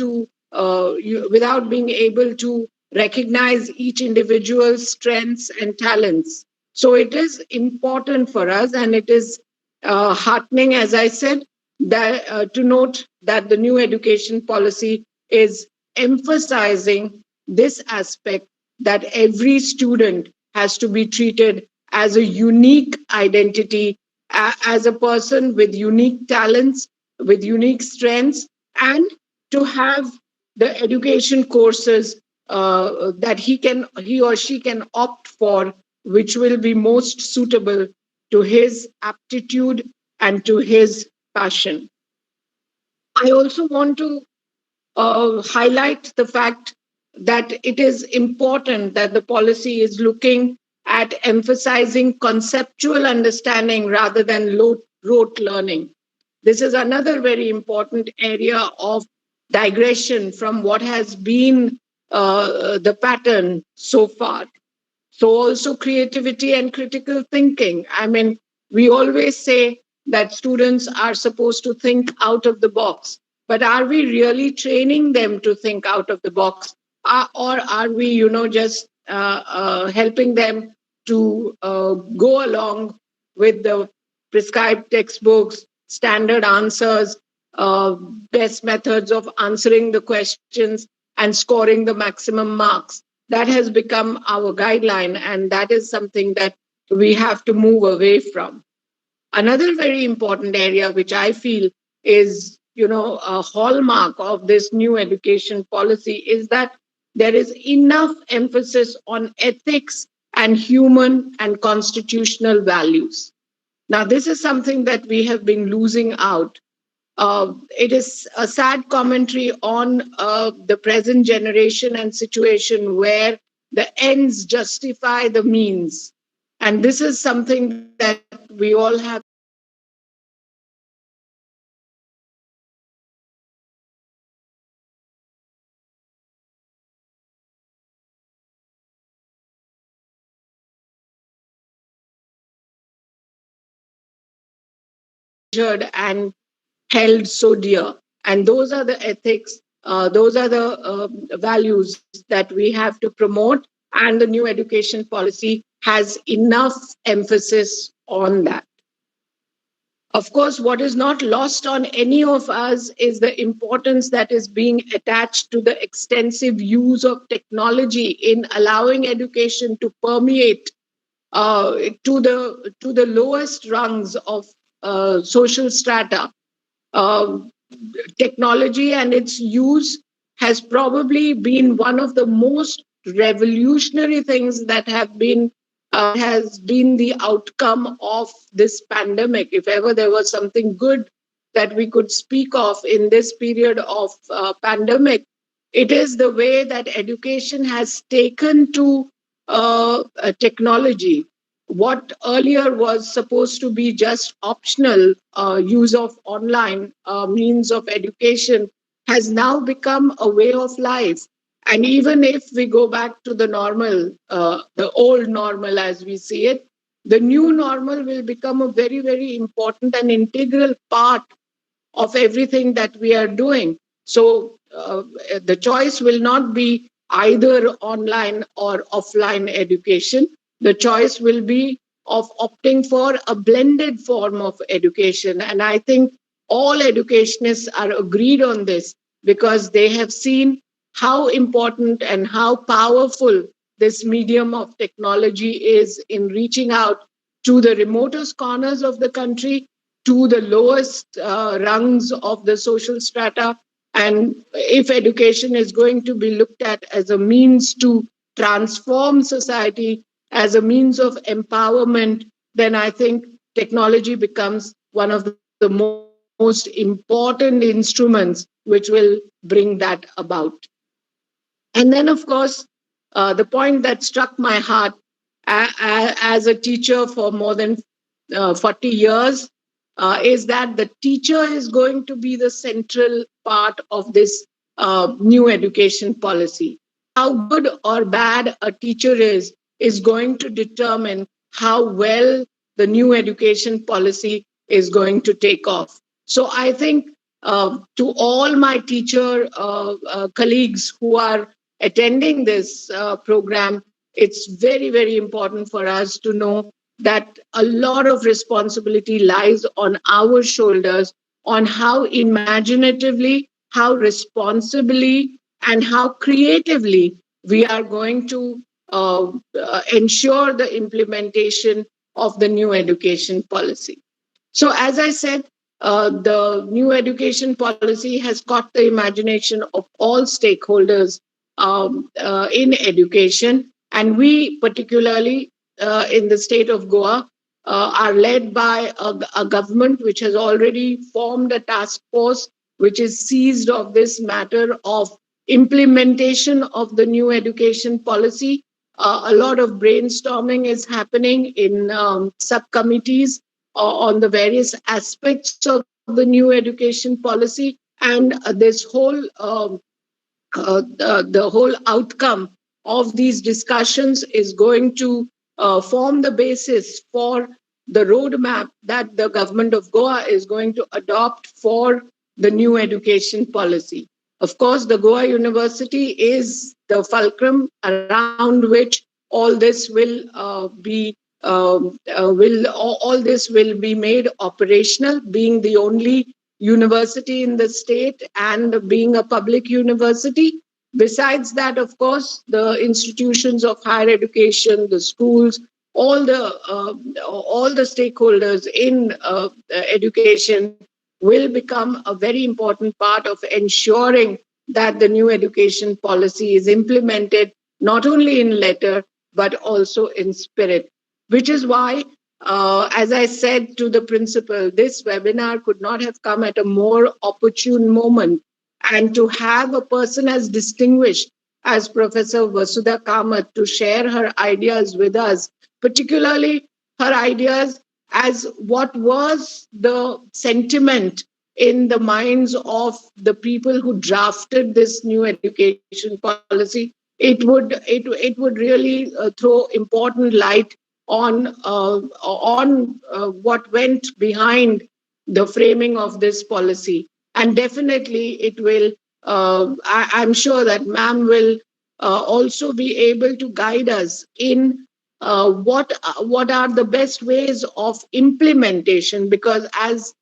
to recognize each individual's strengths and talents. So it is important for us, and it is heartening, as I said, that to note that the new education policy is emphasizing this aspect, that every student has to be treated as a unique identity, as a person with unique talents, with unique strengths, and to have the education courses that he or she can opt for, which will be most suitable to his aptitude and to his passion. I also want to highlight the fact that it is important that the policy is looking at emphasizing conceptual understanding rather than rote learning. This is another very important area of digression from what has been the pattern so far. So also creativity and critical thinking. I mean, we always say that students are supposed to think out of the box, but are we really training them to think out of the box? Or are we, just helping them to go along with the prescribed textbooks, standard answers, best methods of answering the questions and scoring the maximum marks? That has become our guideline, and that is something that we have to move away from. Another very important area, which I feel is, a hallmark of this new education policy, is that there is enough emphasis on ethics and human and constitutional values. Now, this is something that we have been losing out. It is a sad commentary on the present generation and situation where the ends justify the means. And this is something that we all have measured and held so dear. And those are the ethics, those are the values that we have to promote. And the new education policy has enough emphasis on that. Of course, what is not lost on any of us is the importance that is being attached to the extensive use of technology in allowing education to permeate to the lowest rungs of social strata. Technology and its use has probably been one of the most revolutionary things that has been the outcome of this pandemic. If ever there was something good that we could speak of in this period of pandemic, it is the way that education has taken to technology. What earlier was supposed to be just optional use of online means of education has now become a way of life. And even if we go back to the normal, the old normal as we see it, the new normal will become a very, very important and integral part of everything that we are doing. So the choice will not be either online or offline education. The choice will be of opting for a blended form of education. And I think all educationists are agreed on this because they have seen how important and how powerful this medium of technology is in reaching out to the remotest corners of the country, to the lowest rungs of the social strata. And if education is going to be looked at as a means to transform society, as a means of empowerment, then I think technology becomes one of the most important instruments which will bring that about. And then, of course, the point that struck my heart as a teacher for more than 40 years is that the teacher is going to be the central part of this new education policy. How good or bad a teacher is going to determine how well the new education policy is going to take off. So I think to all my teacher colleagues who are attending this program, it's very, very important for us to know that a lot of responsibility lies on our shoulders on how imaginatively, how responsibly, and how creatively we are going to ensure the implementation of the new education policy. So, as I said, the new education policy has caught the imagination of all stakeholders in education, and we, particularly in the state of Goa, are led by a government which has already formed a task force which is seized of this matter of implementation of the new education policy. A lot of brainstorming is happening in subcommittees on the various aspects of the new education policy, and this whole the whole outcome of these discussions is going to form the basis for the roadmap that the government of Goa is going to adopt for the new education policy. Of course, the Goa University is the fulcrum around which all this will all this will be made operational, being the only university in the state and being a public university. Besides that, of course, the institutions of higher education, the schools, all the stakeholders in education will become a very important part of ensuring that the new education policy is implemented not only in letter but also in spirit. Which is why, as I said to the principal, this webinar could not have come at a more opportune moment. And to have a person as distinguished as Professor Vasudha Kamat to share her ideas with us, particularly her ideas as what was the sentiment in the minds of the people who drafted this new education policy, it would really throw important light on what went behind the framing of this policy. And definitely it will, I'm sure that ma'am will also be able to guide us in what are the best ways of implementation, because as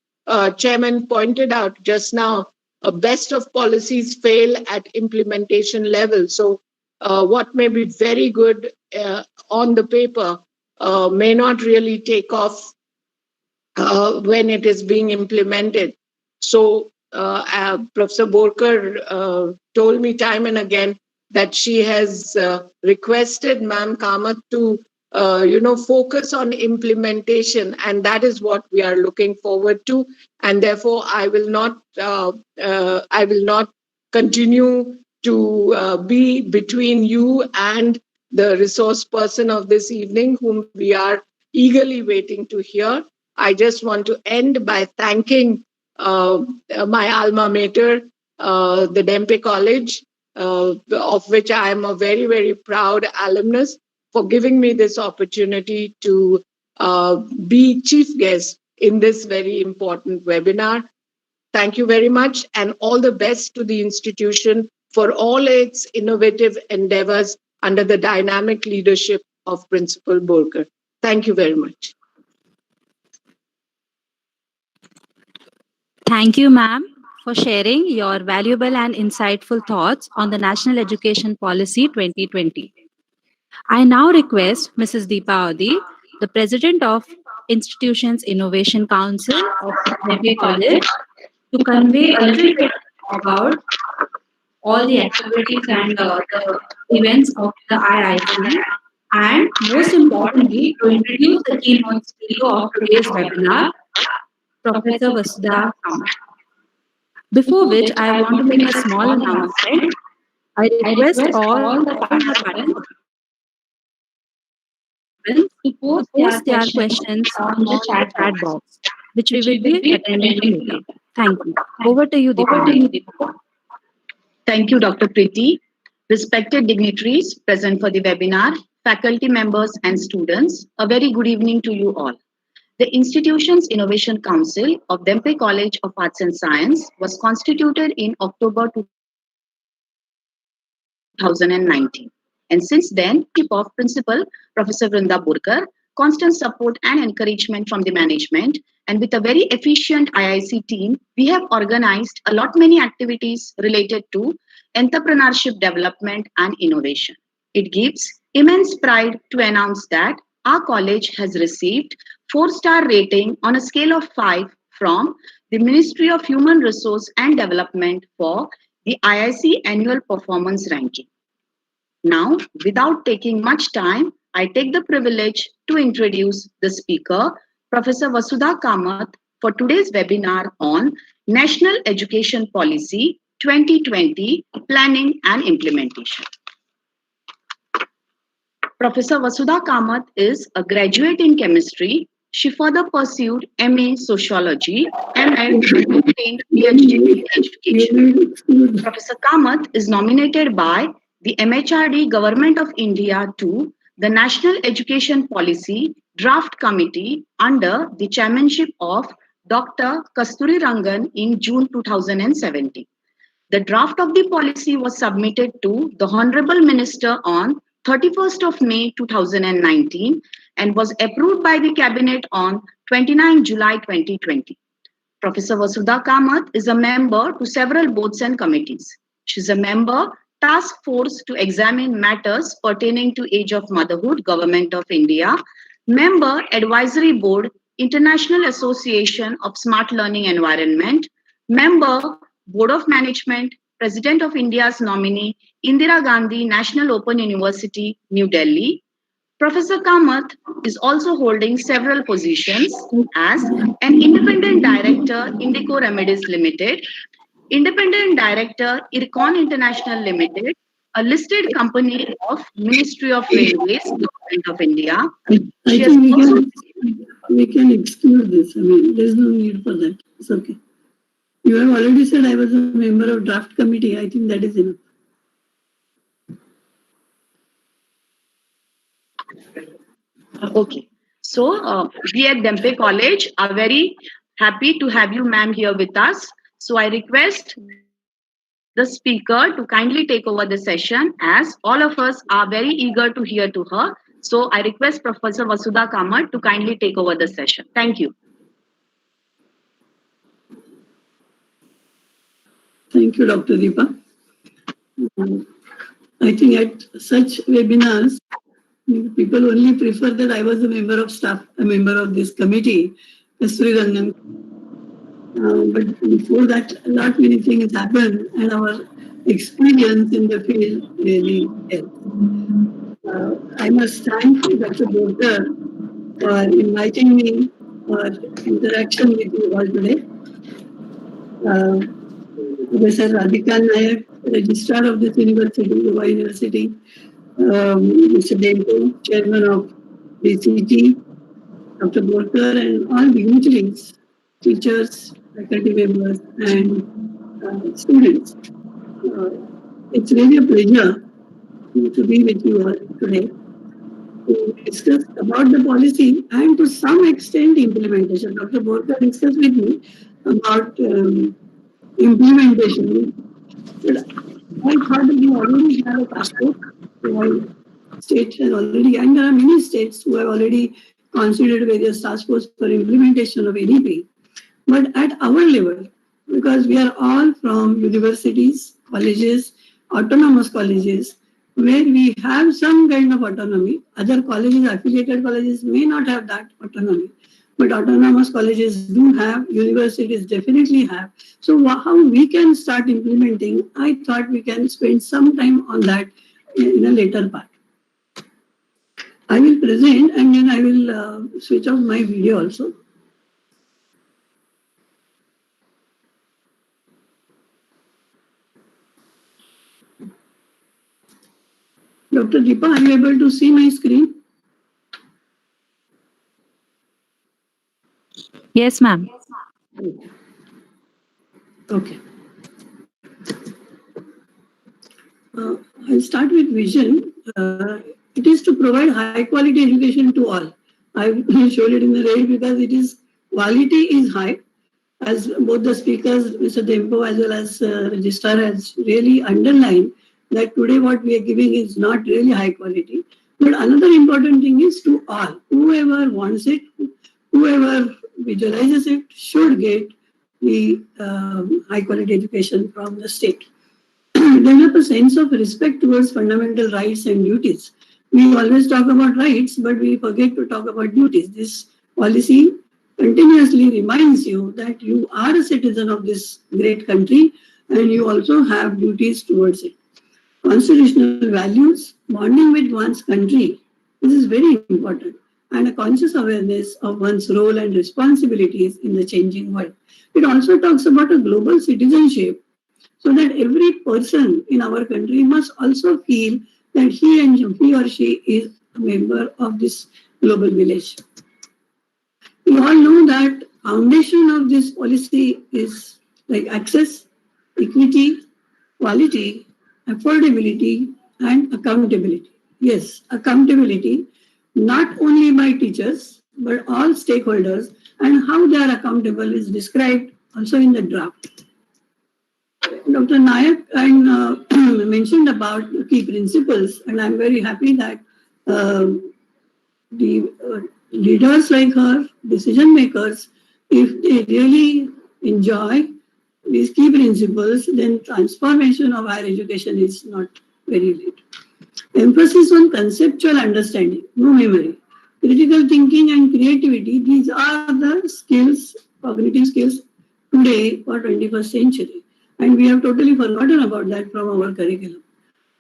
Chairman pointed out just now, best of policies fail at implementation level. So what may be very good on the paper may not really take off when it is being implemented. So Professor Borkar told me time and again that she has requested Ma'am Kamat to focus on implementation, and that is what we are looking forward to. And therefore, I will not continue to be between you and the resource person of this evening, whom we are eagerly waiting to hear. I just want to end by thanking my alma mater, the Dhempe College, of which I am a very, very proud alumnus, for giving me this opportunity to be chief guest in this very important webinar. Thank you very much, and all the best to the institution for all its innovative endeavors under the dynamic leadership of Principal Borkar. Thank you very much. Thank you, ma'am, for sharing your valuable and insightful thoughts on the National Education Policy 2020. I now request Mrs. Deepa Odi, the President of Institutions Innovation Council of Dhempe College, to convey a little bit about all the activities and the events of the IIT, and most importantly, to introduce the keynote speaker of today's webinar, Professor Vasudha Kamat. Before which, I want to make a small announcement. I request all the participants to post their questions on the chat box, which we will be attending to later. Thank you. Over to you, Deepa. Thank you, Dr. Preeti. Respected dignitaries present for the webinar, faculty members and students, a very good evening to you all. The Institutions Innovation Council of Dhempe College of Arts and Science was constituted in October 2019. And since then, of Principal Professor Vrinda Borkar, constant support and encouragement from the management, and with a very efficient IIC team, we have organized a lot many activities related to entrepreneurship development and innovation. It gives immense pride to announce that our college has received 4-star rating on a scale of 5 from the Ministry of Human Resource and Development for the IIC Annual Performance Ranking. Now, without taking much time, I take the privilege to introduce the speaker, Professor Vasudha Kamat, for today's webinar on National Education Policy 2020 Planning and Implementation. Professor Vasudha Kamat is a graduate in chemistry. She further pursued MA Sociology, MA and obtained PhD in Education. Professor Kamat is nominated by the MHRD Government of India to the National Education Policy Draft Committee under the chairmanship of Dr. Kasturi Rangan in June 2017. The draft of the policy was submitted to the Honorable Minister on 31st of May 2019 and was approved by the Cabinet on 29 July 2020. Professor Vasudha Kamat is a member to several boards and committees. She is a member Task Force to examine matters pertaining to age of motherhood, Government of India, member Advisory Board, International Association of Smart Learning Environment, member Board of Management, President of India's nominee, Indira Gandhi National Open University, New Delhi. Professor Kamat is also holding several positions as an independent director, Indico Remedies Limited, Independent Director, IRCON International Limited, a listed company of Ministry of Railways, Government of India. I think we can exclude this. I mean, there's no need for that. It's okay. You have already said I was a member of draft committee. I think that is enough. Okay. So, we at Dhempe College are very happy to have you, ma'am, here with us. So, I request the speaker to kindly take over the session, as all of us are very eager to hear to her. So, I request Professor Vasudha Kamat to kindly take over the session. Thank you. Thank you, Dr. Deepa. I think at such webinars, people only prefer that I was a member of staff, a member of this committee, Kasturi Rangan. But before that, a lot many things happened, and our experience in the field really helped. I must thank Dr. Borkar for inviting me for interaction with you all today. Professor Radhika Nayak, Registrar of this University, Goa University, Mr. Dhempe, Chairman of DCT, Dr. Borkar, and all dignitaries, teachers, faculty members, and students. It's really a pleasure to be with you all today to discuss about the policy and to some extent implementation. Dr. Borkar discussed with me about implementation. But I thought that you already have a passport. State has already, and there are many states who have already considered various task force for implementation of NEP. But at our level, because we are all from universities, colleges, autonomous colleges, where we have some kind of autonomy. Other colleges, affiliated colleges may not have that autonomy, but autonomous colleges do have, universities definitely have. So how we can start implementing, I thought we can spend some time on that in a later part. I will present and then I will switch off my video also. Dr. Deepa, are you able to see my screen? Yes, ma'am. Okay. I'll start with vision. It is to provide high quality education to all. I showed it in the red because it is quality is high, as both the speakers, Mr. Dhempe as well as Registrar has really underlined that today what we are giving is not really high quality. But another important thing is to all. Whoever wants it, whoever visualizes it should get the high quality education from the state. Develop a sense of respect towards fundamental rights and duties. We always talk about rights, but we forget to talk about duties. This policy continuously reminds you that you are a citizen of this great country and you also have duties towards it. Constitutional values, bonding with one's country, this is very important, and a conscious awareness of one's role and responsibilities in the changing world. It also talks about a global citizenship, so that every person in our country must also feel that he or she is a member of this global village. We all know that foundation of this policy is like access, equity, quality, affordability, and accountability. Yes, accountability, not only by teachers, but all stakeholders, and how they are accountable is described also in the draft. Dr. Nayak mentioned about key principles, and I'm very happy that the leaders like her, decision makers, if they really enjoy these key principles, then transformation of higher education is not very late. Emphasis on conceptual understanding, no memory. Critical thinking and creativity, these are the skills, cognitive skills today for 21st century. And we have totally forgotten about that from our curriculum.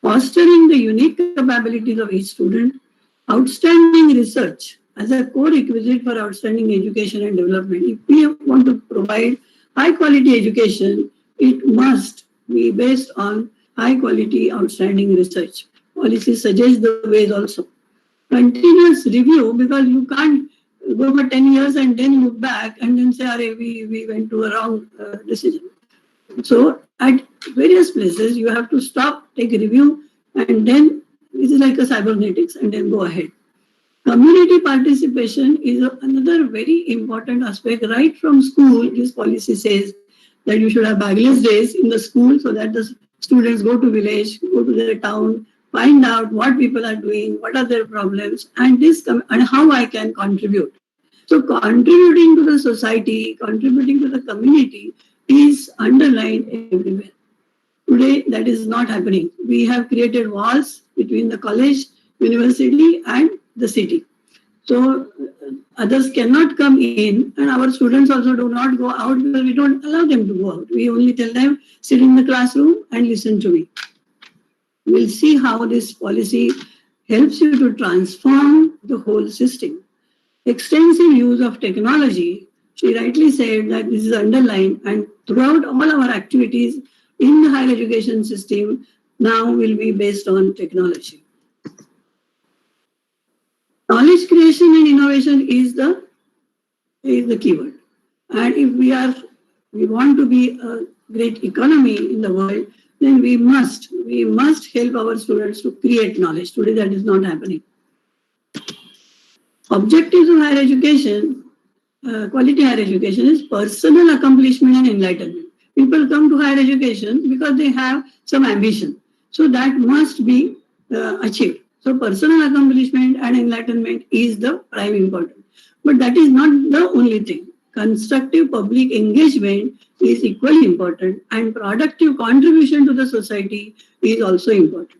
Fostering the unique capabilities of each student, outstanding research as a core requisite for outstanding education and development. If we want to provide high quality education, it must be based on high quality outstanding research. Policy suggests the ways also. Continuous review, because you can't go for 10 years and then look back and then say, we went to a wrong decision. So at various places, you have to stop, take a review, and then this is like a cybernetics, and then go ahead. Community participation is another very important aspect. Right from school, this policy says that you should have bagless days in the school so that the students go to village, go to their town, find out what people are doing, what are their problems, and and how I can contribute. So contributing to the society, contributing to the community is underlined everywhere. Today, that is not happening. We have created walls between the college, university, and the city. So others cannot come in, and our students also do not go out because we don't allow them to go out. We only tell them, sit in the classroom and listen to me. We'll see how this policy helps you to transform the whole system. Extensive use of technology, she rightly said that this is underlined, and throughout all our activities in the higher education system now will be based on technology. Knowledge creation and innovation is the keyword. And if we want to be a great economy in the world, then we must help our students to create knowledge. Today that is not happening. Objectives of higher education, quality higher education, is personal accomplishment and enlightenment. People come to higher education because they have some ambition. So that must be achieved. So personal accomplishment and enlightenment is the prime important. But that is not the only thing. Constructive public engagement is equally important, and productive contribution to the society is also important.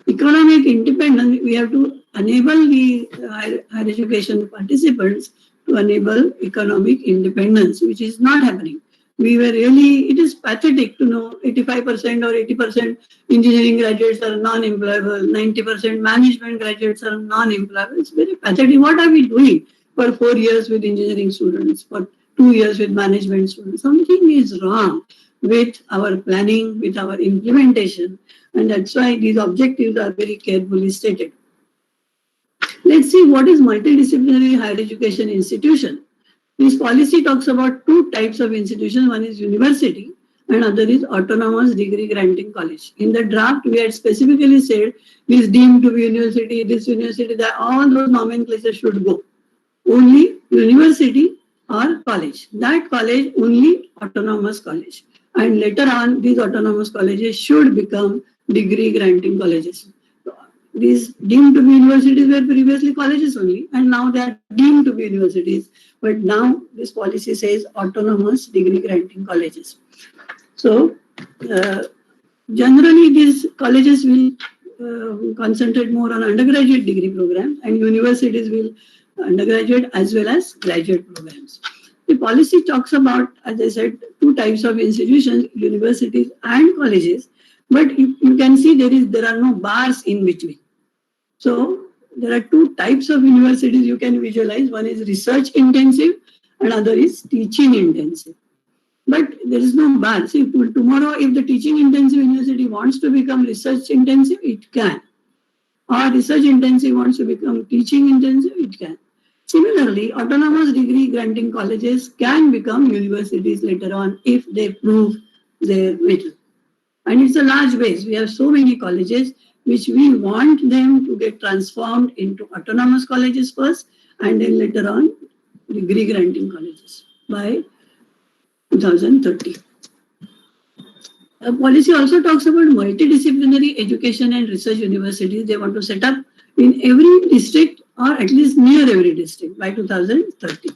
Economic independence, we have to enable the higher education participants to enable economic independence, which is not happening. We were really, it is pathetic to know 85% or 80% engineering graduates are non-employable, 90% management graduates are non-employable. It's very pathetic. What are we doing for 4 years with engineering students, for 2 years with management students? Something is wrong with our planning, with our implementation, and that's why these objectives are very carefully stated. Let's see what is multidisciplinary higher education institution. This policy talks about two types of institutions. One is university and other is autonomous degree granting college. In the draft, we had specifically said this deemed to be university, this university, that all those nomenclatures should go. Only university or college. That college only autonomous college. And later on, these autonomous colleges should become degree granting colleges. These deemed to be universities were previously colleges only, and now they are deemed to be universities. But now this policy says autonomous degree granting colleges. So generally these colleges will concentrate more on undergraduate degree programs, and universities will undergraduate as well as graduate programs. The policy talks about, as I said, two types of institutions, universities and colleges, but you can see there are no bars in between. So there are two types of universities you can visualize. One is research intensive and other is teaching intensive. But there is no bar. See, tomorrow if the teaching intensive university wants to become research intensive, it can. Or research intensive wants to become teaching intensive, it can. Similarly, autonomous degree granting colleges can become universities later on if they prove their mettle. And it's a large base. We have so many colleges which we want them to get transformed into autonomous colleges first and then later on degree granting colleges by 2030. The policy also talks about multidisciplinary education and research universities. They want to set up in every district or at least near every district by 2030.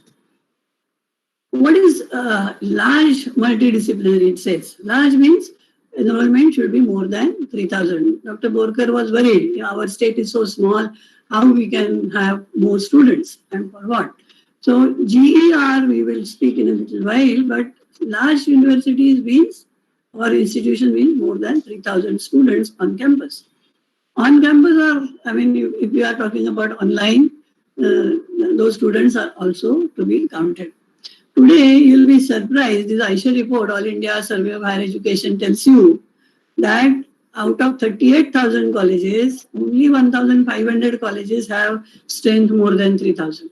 What is large multidisciplinary? It says large means enrollment should be more than 3,000. Dr. Borkar was worried, our state is so small, how we can have more students and for what? So GER we will speak in a little while, but large universities means or institution means more than 3,000 students on campus. On campus, or if we are talking about online, those students are also to be counted. Today, you'll be surprised. This Aisha report, All India Survey of Higher Education, tells you that out of 38,000 colleges, only 1,500 colleges have strength more than 3,000.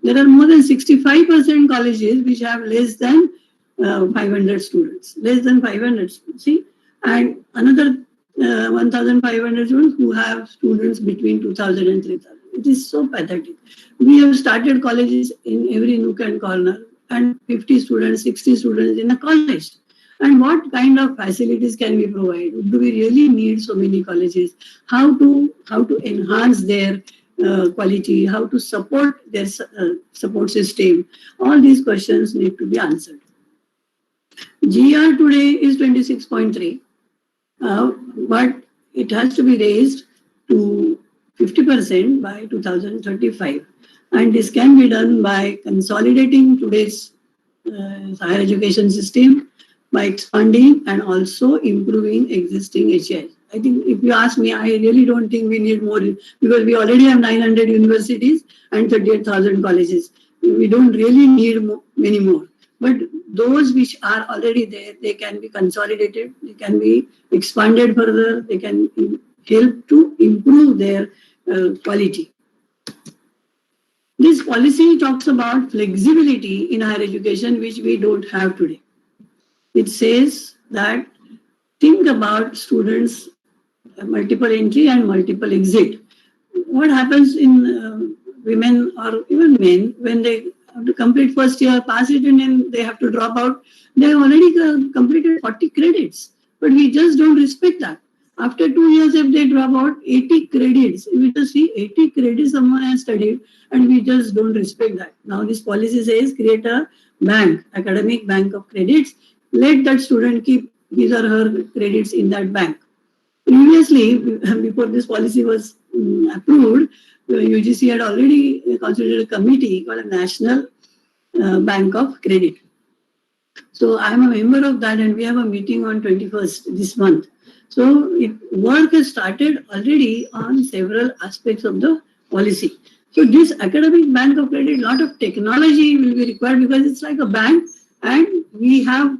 There are more than 65% colleges which have less than 500 students, less than 500 students. See, and another 1,500 students who have students between 2,000 and 3,000. It is so pathetic. We have started colleges in every nook and corner, and 50 students, 60 students in a college. And what kind of facilities can we provide? Do we really need so many colleges? How to enhance their quality? How to support their support system? All these questions need to be answered. GR today is 26.3, but it has to be raised to 50% by 2035. And this can be done by consolidating today's higher education system, by expanding and also improving existing HIs. I think if you ask me, I really don't think we need more because we already have 900 universities and 38,000 colleges. We don't really need many more. But those which are already there, they can be consolidated, they can be expanded further, they can help to improve their quality. This policy talks about flexibility in higher education, which we don't have today. It says that think about students' multiple entry and multiple exit. What happens in women or even men when they have to complete first year, pass it, and then they have to drop out. They have already completed 40 credits, but we just don't respect that. After 2 years, if they drop out 80 credits, we just see 80 credits someone has studied, and we just don't respect that. Now this policy says create a bank, academic bank of credits. Let that student keep his or her credits in that bank. Previously, before this policy was approved, UGC had already constituted a committee called a National Bank of Credit. So I am a member of that, and we have a meeting on 21st this month. So work has started already on several aspects of the policy. So this academic bank of credit, lot of technology will be required because it's like a bank, and we have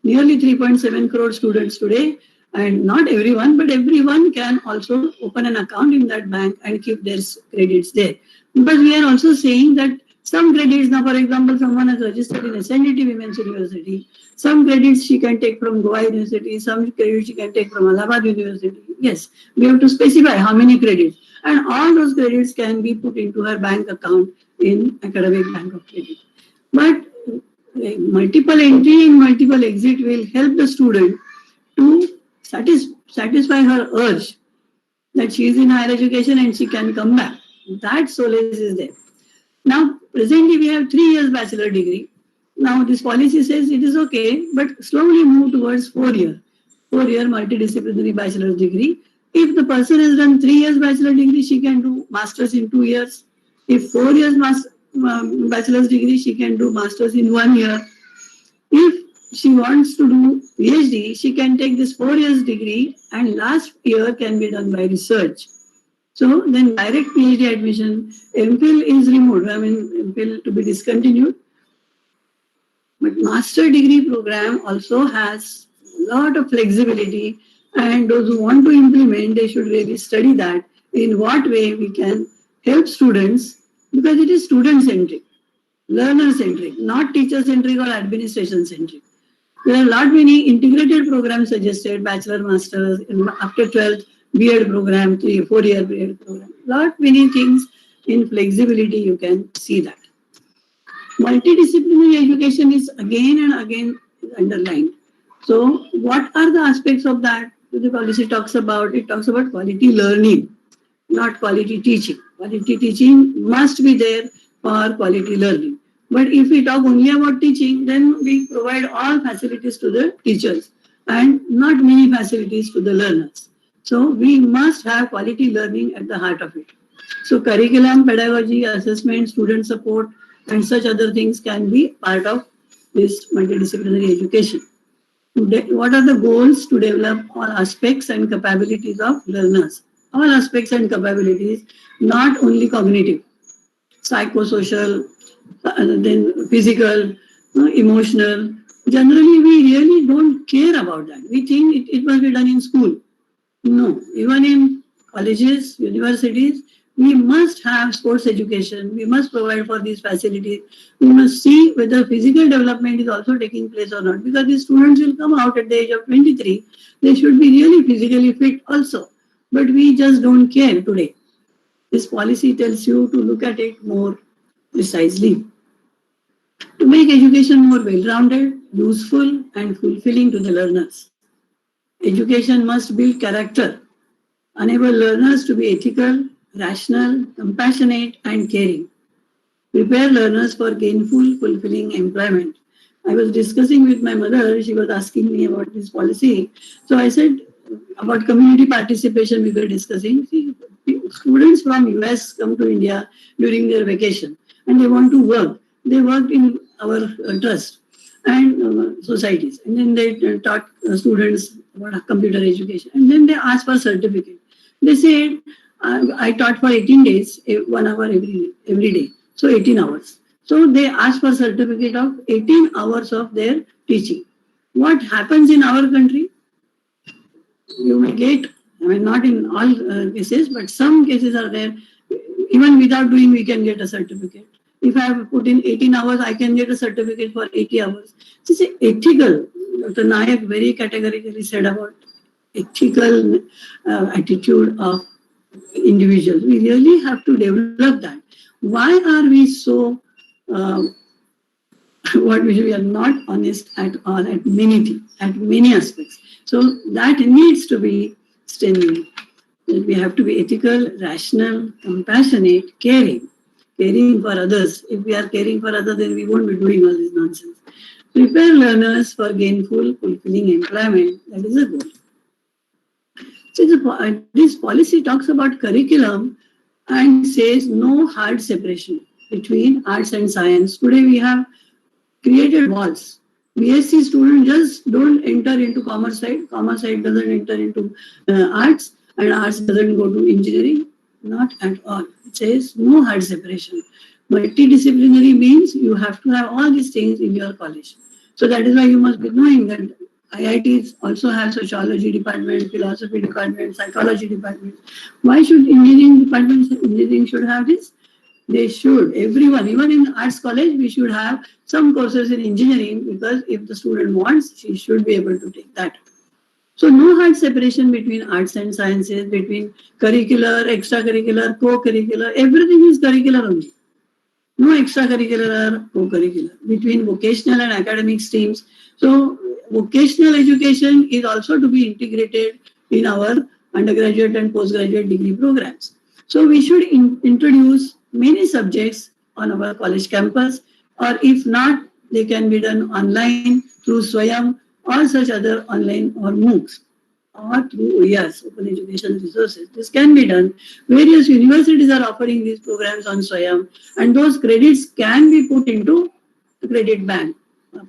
nearly 3.7 crore students today, and not everyone, but everyone can also open an account in that bank and keep their credits there. But we are also saying that some credits, now for example, someone has registered in SNDT Women's University, some credits she can take from Goa University, some credits she can take from Allahabad University. Yes, we have to specify how many credits, and all those credits can be put into her bank account in academic bank of credit. But multiple entry and multiple exit will help the student to satisfy her urge that she is in higher education and she can come back. That solace is there. Now, presently we have 3 years bachelor degree. Now, this policy says it is okay, but slowly move towards 4-year multidisciplinary bachelor's degree. If the person has done 3 years bachelor degree, she can do master's in 2 years. If 4 years bachelor's degree, she can do master's in 1 year. If she wants to do PhD, she can take this 4 years degree, and last year can be done by research. So then direct PhD admission, MPhil is removed. I mean, MPhil to be discontinued. But master degree program also has a lot of flexibility, and those who want to implement, they should really study that, in what way we can help students, because it is student-centric, learner-centric, not teacher-centric or administration-centric. There are a lot many integrated programs suggested, bachelor, masters, after 12th, B.Ed program, 4-year B.Ed program. Lot many things in flexibility, you can see that. Multidisciplinary education is again and again underlined. So what are the aspects of that? The policy talks about, it talks about quality learning, not quality teaching. Quality teaching must be there for quality learning. But if we talk only about teaching, then we provide all facilities to the teachers and not many facilities to the learners. So we must have quality learning at the heart of it. So curriculum, pedagogy, assessment, student support, and such other things can be part of this multidisciplinary education. What are the goals? To develop all aspects and capabilities of learners. All aspects and capabilities, not only cognitive, psychosocial, then physical, emotional. Generally, we really don't care about that. We think it must be done in school. No, even in colleges, universities, we must have sports education. We must provide for these facilities. We must see whether physical development is also taking place or not, because these students will come out at the age of 23. They should be really physically fit also. But we just don't care today. This policy tells you to look at it more precisely. To make education more well-rounded, useful, and fulfilling to the learners. Education must build character, enable learners to be ethical, rational, compassionate, and caring. Prepare learners for gainful, fulfilling employment. I was discussing with my mother, she was asking me about this policy. So I said, about community participation we were discussing. See, students from US come to India during their vacation and they want to work. They worked in our trust and societies. And then they taught students about computer education. And then they asked for certificate. They said, I taught for 18 days, 1 hour every day. So 18 hours. So they asked for certificate of 18 hours of their teaching. What happens in our country? You may get, I mean, not in all cases, but some cases are there. Even without doing, we can get a certificate. If I have put in 18 hours, I can get a certificate for 80 hours. This is ethical. Dr. Nayak very categorically said about ethical attitude of individuals. We really have to develop that. Why are we so what we are not honest at all at many aspects. So that needs to be strengthened. We have to be ethical, rational, compassionate, caring for others. If we are caring for others, then we won't be doing all this nonsense. Prepare learners for gainful, fulfilling employment. That is a goal. So this policy talks about curriculum and says no hard separation between arts and science. Today we have created walls. BSc students just don't enter into commerce side doesn't enter into arts, and arts doesn't go to engineering. Not at all. It says no hard separation. Multidisciplinary means you have to have all these things in your college. So that is why you must be knowing that IITs also have sociology department, philosophy department, psychology department. Why should engineering should have this? They should, everyone, even in arts college, we should have some courses in engineering, because if the student wants, she should be able to take that. So no hard separation between arts and sciences, between curricular, extracurricular, co-curricular, everything is curricular only. No extracurricular or co-curricular. Between vocational and academic streams. So vocational education is also to be integrated in our undergraduate and postgraduate degree programs. So we should introduce many subjects on our college campus, or if not, they can be done online through Swayam or such other online or MOOCs, or through OERs, Open Education Resources. This can be done. Various universities are offering these programs on Swayam, and those credits can be put into the credit bank,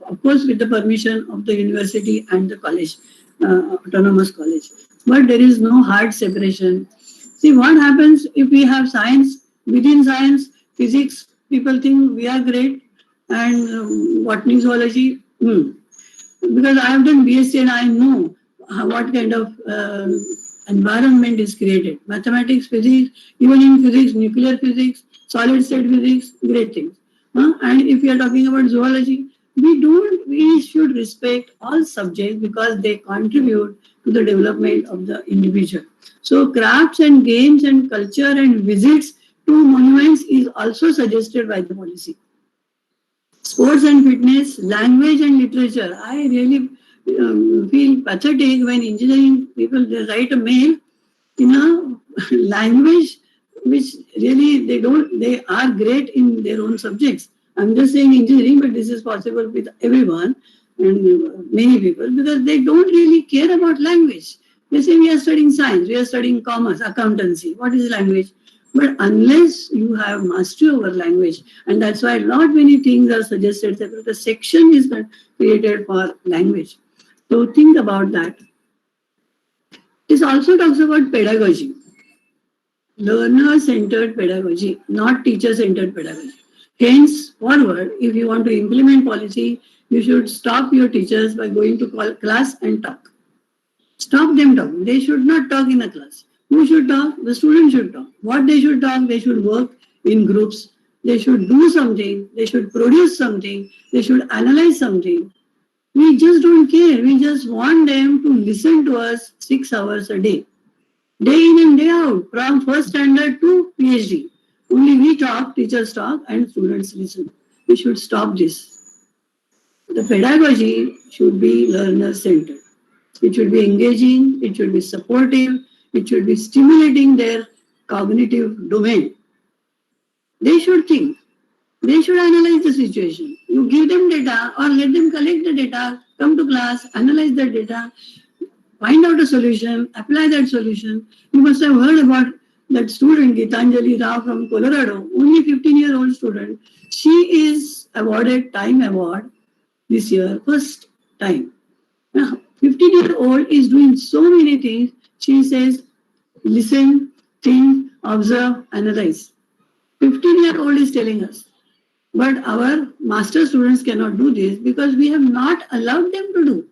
of course with the permission of the university and the college, autonomous college. But there is no hard separation. See what happens if we have science, within science, physics, people think we are great, and botany, zoology, because I have done BSc and I know what kind of environment is created. Mathematics, physics, even in physics, nuclear physics, solid state physics, great things. And if we are talking about zoology, we should respect all subjects because they contribute to the development of the individual. So crafts and games and culture and visits to monuments is also suggested by the policy. Sports and fitness, language and literature. I really feel pathetic when engineering people they write a mail in a language which really they are great in their own subjects. I'm just saying engineering, but this is possible with everyone and many people, because they don't really care about language. They say we are studying science, we are studying commerce, accountancy. What is language? But unless you have mastery over language, and that's why not many things are suggested, that the section is created for language. So think about that. This also talks about pedagogy. Learner-centered pedagogy, not teacher-centered pedagogy. Hence, forward, if you want to implement policy, you should stop your teachers by going to class and talk. Stop them talking. They should not talk in a class. Who should talk? The students should talk. What they should talk? They should work in groups. They should do something. They should produce something. They should analyze something. We just don't care. We just want them to listen to us 6 hours a day. Day in and day out, from first standard to PhD. Only we talk, teachers talk, and students listen. We should stop this. The pedagogy should be learner-centered. It should be engaging, it should be supportive, it should be stimulating their cognitive domain. They should think. They should analyze the situation. You give them data or let them collect the data, come to class, analyze the data, find out a solution, apply that solution. You must have heard about that student, Gitanjali Rao from Colorado, only 15-year-old student. She is awarded Time Award this year, first time. Now, 15-year-old is doing so many things. She says, listen, think, observe, analyze. 15-year-old is telling us. But our master students cannot do this because we have not allowed them to do.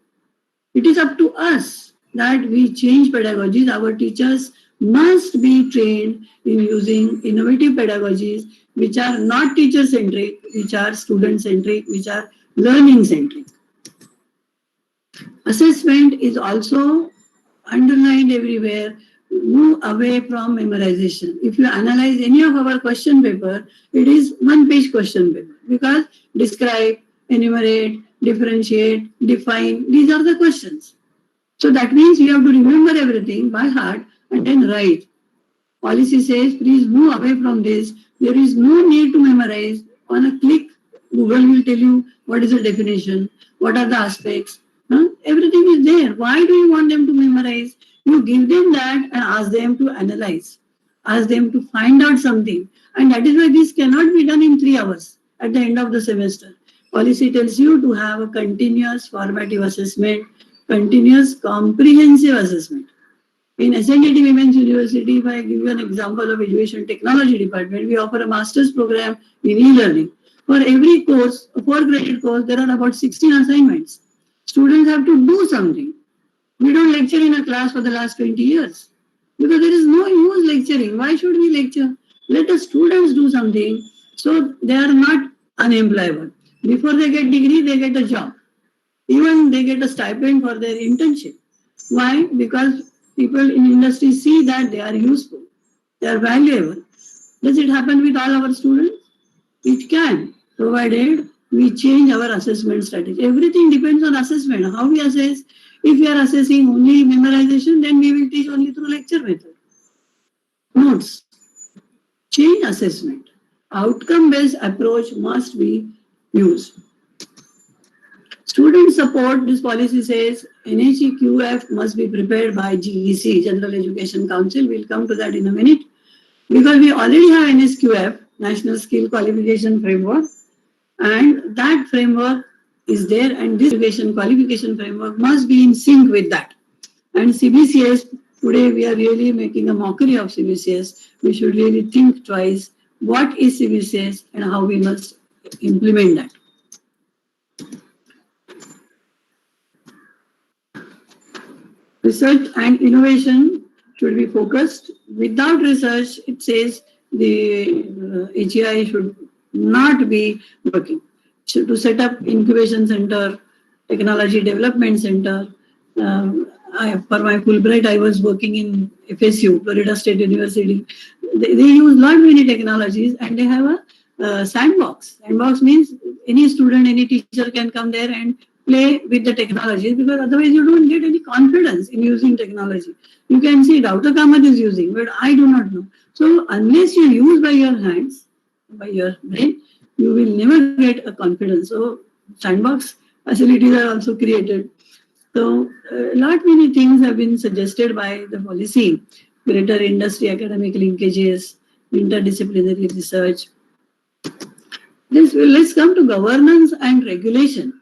It is up to us that we change pedagogies. Our teachers must be trained in using innovative pedagogies which are not teacher-centric, which are student-centric, which are learning-centric. Assessment is also underlined everywhere. move away from memorization. If you analyze any of our question paper, it is one-page question paper because describe, enumerate, differentiate, define, these are the questions. So that means you have to remember everything by heart and then write. Policy says, please move away from this. There is no need to memorize. On a click, Google will tell you what is the definition, what are the aspects. Everything is there. Why do you want them to memorize? You give them that and ask them to analyze. Ask them to find out something. And that is why this cannot be done in 3 hours at the end of the semester. Policy tells you to have a continuous formative assessment, continuous comprehensive assessment. In SNDT Women's University, if I give you an example of Education Technology Department, we offer a master's program in e-learning. For every course, a 4-credit course, there are about 16 assignments. Students have to do something. We don't lecture in a class for the last 20 years because there is no use lecturing. Why should we lecture? Let the students do something so they are not unemployable. Before they get degree, they get a job. Even they get a stipend for their internship. Why? Because people in industry see that they are useful, they are valuable. Does it happen with all our students? It can, provided we change our assessment strategy. Everything depends on assessment, how we assess. If we are assessing only memorization, then we will teach only through lecture method. Notes. Change assessment. Outcome-based approach must be used. Student support, this policy says NEQF must be prepared by GEC, General Education Council. We'll come to that in a minute. Because we already have NSQF, National Skill Qualification Framework, and that framework is there, and this education qualification framework must be in sync with that. And CBCS, today we are really making a mockery of CBCS. We should really think twice what is CBCS and how we must implement that. Research and innovation should be focused. Without research, it says the HEI should not be working. So to set up incubation center, technology development center. For my Fulbright, I was working in FSU, Florida State University. They use lot many technologies and they have a sandbox. Sandbox means any student, any teacher can come there and play with the technology because otherwise you don't get any confidence in using technology. You can see Dr. Kamat is using, but I do not know. So unless you use by your hands, by your brain, you will never get a confidence. So sandbox facilities are also created. So lot many things have been suggested by the policy. Greater industry academic linkages, interdisciplinary research. Let's come to governance and regulation.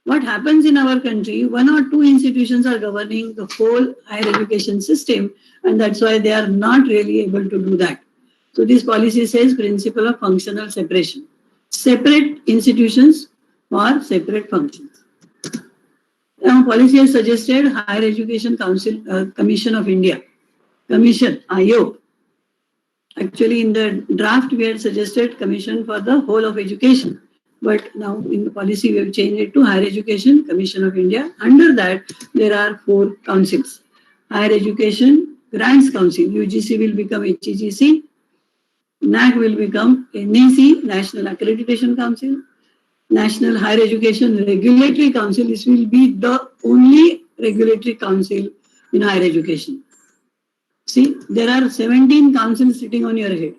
What happens in our country, 1 or 2 institutions are governing the whole higher education system, and that's why they are not really able to do that. So this policy says principle of functional separation. Separate institutions for separate functions. Now, policy has suggested Higher Education Council, Commission of India. Commission, IO. Actually, in the draft, we had suggested Commission for the whole of education. But now in the policy, we have changed it to Higher Education Commission of India. Under that, there are 4 councils. Higher Education Grants Council, UGC will become HEGC. NAC will become NEC, National Accreditation Council. National Higher Education Regulatory Council, this will be the only regulatory council in higher education. See, there are 17 councils sitting on your head.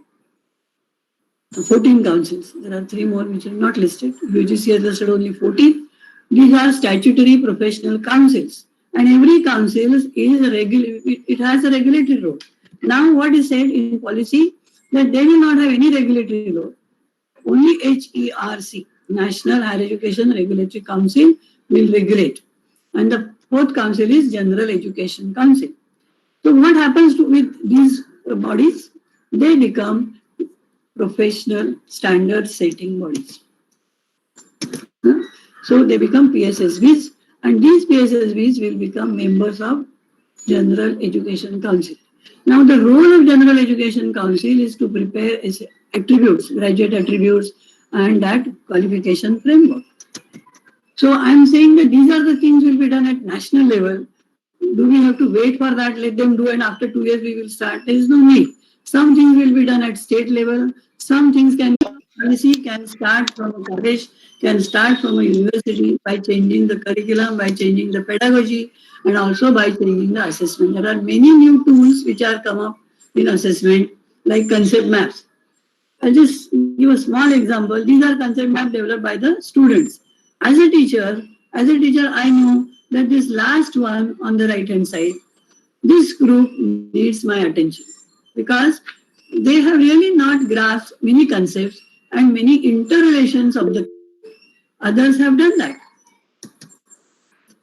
14 councils. There are 3 more which are not listed. UGC has listed only 14. These are statutory professional councils. And every council is it has a regulatory role. Now what is said in policy that they will not have any regulatory role. Only HERC, National Higher Education Regulatory Council, will regulate. And the 4th council is General Education Council. So what happens with these bodies? They become professional standard setting bodies. So they become PSSBs, and these PSSBs will become members of General Education Council. Now the role of General Education Council is to prepare attributes, graduate attributes, and that qualification framework. So I am saying that these are the things will be done at national level. Do we have to wait for that? Let them do, and after 2 years we will start. There is no need. Some things will be done at state level. Some things can start from a college, can start from a university by changing the curriculum, by changing the pedagogy, and also by changing the assessment. There are many new tools which are come up in assessment, like concept maps. I'll just give a small example. These are concept maps developed by the students. As a teacher, I know that this last one on the right hand side, this group needs my attention because they have really not grasped many concepts and many interrelations of the others have done that.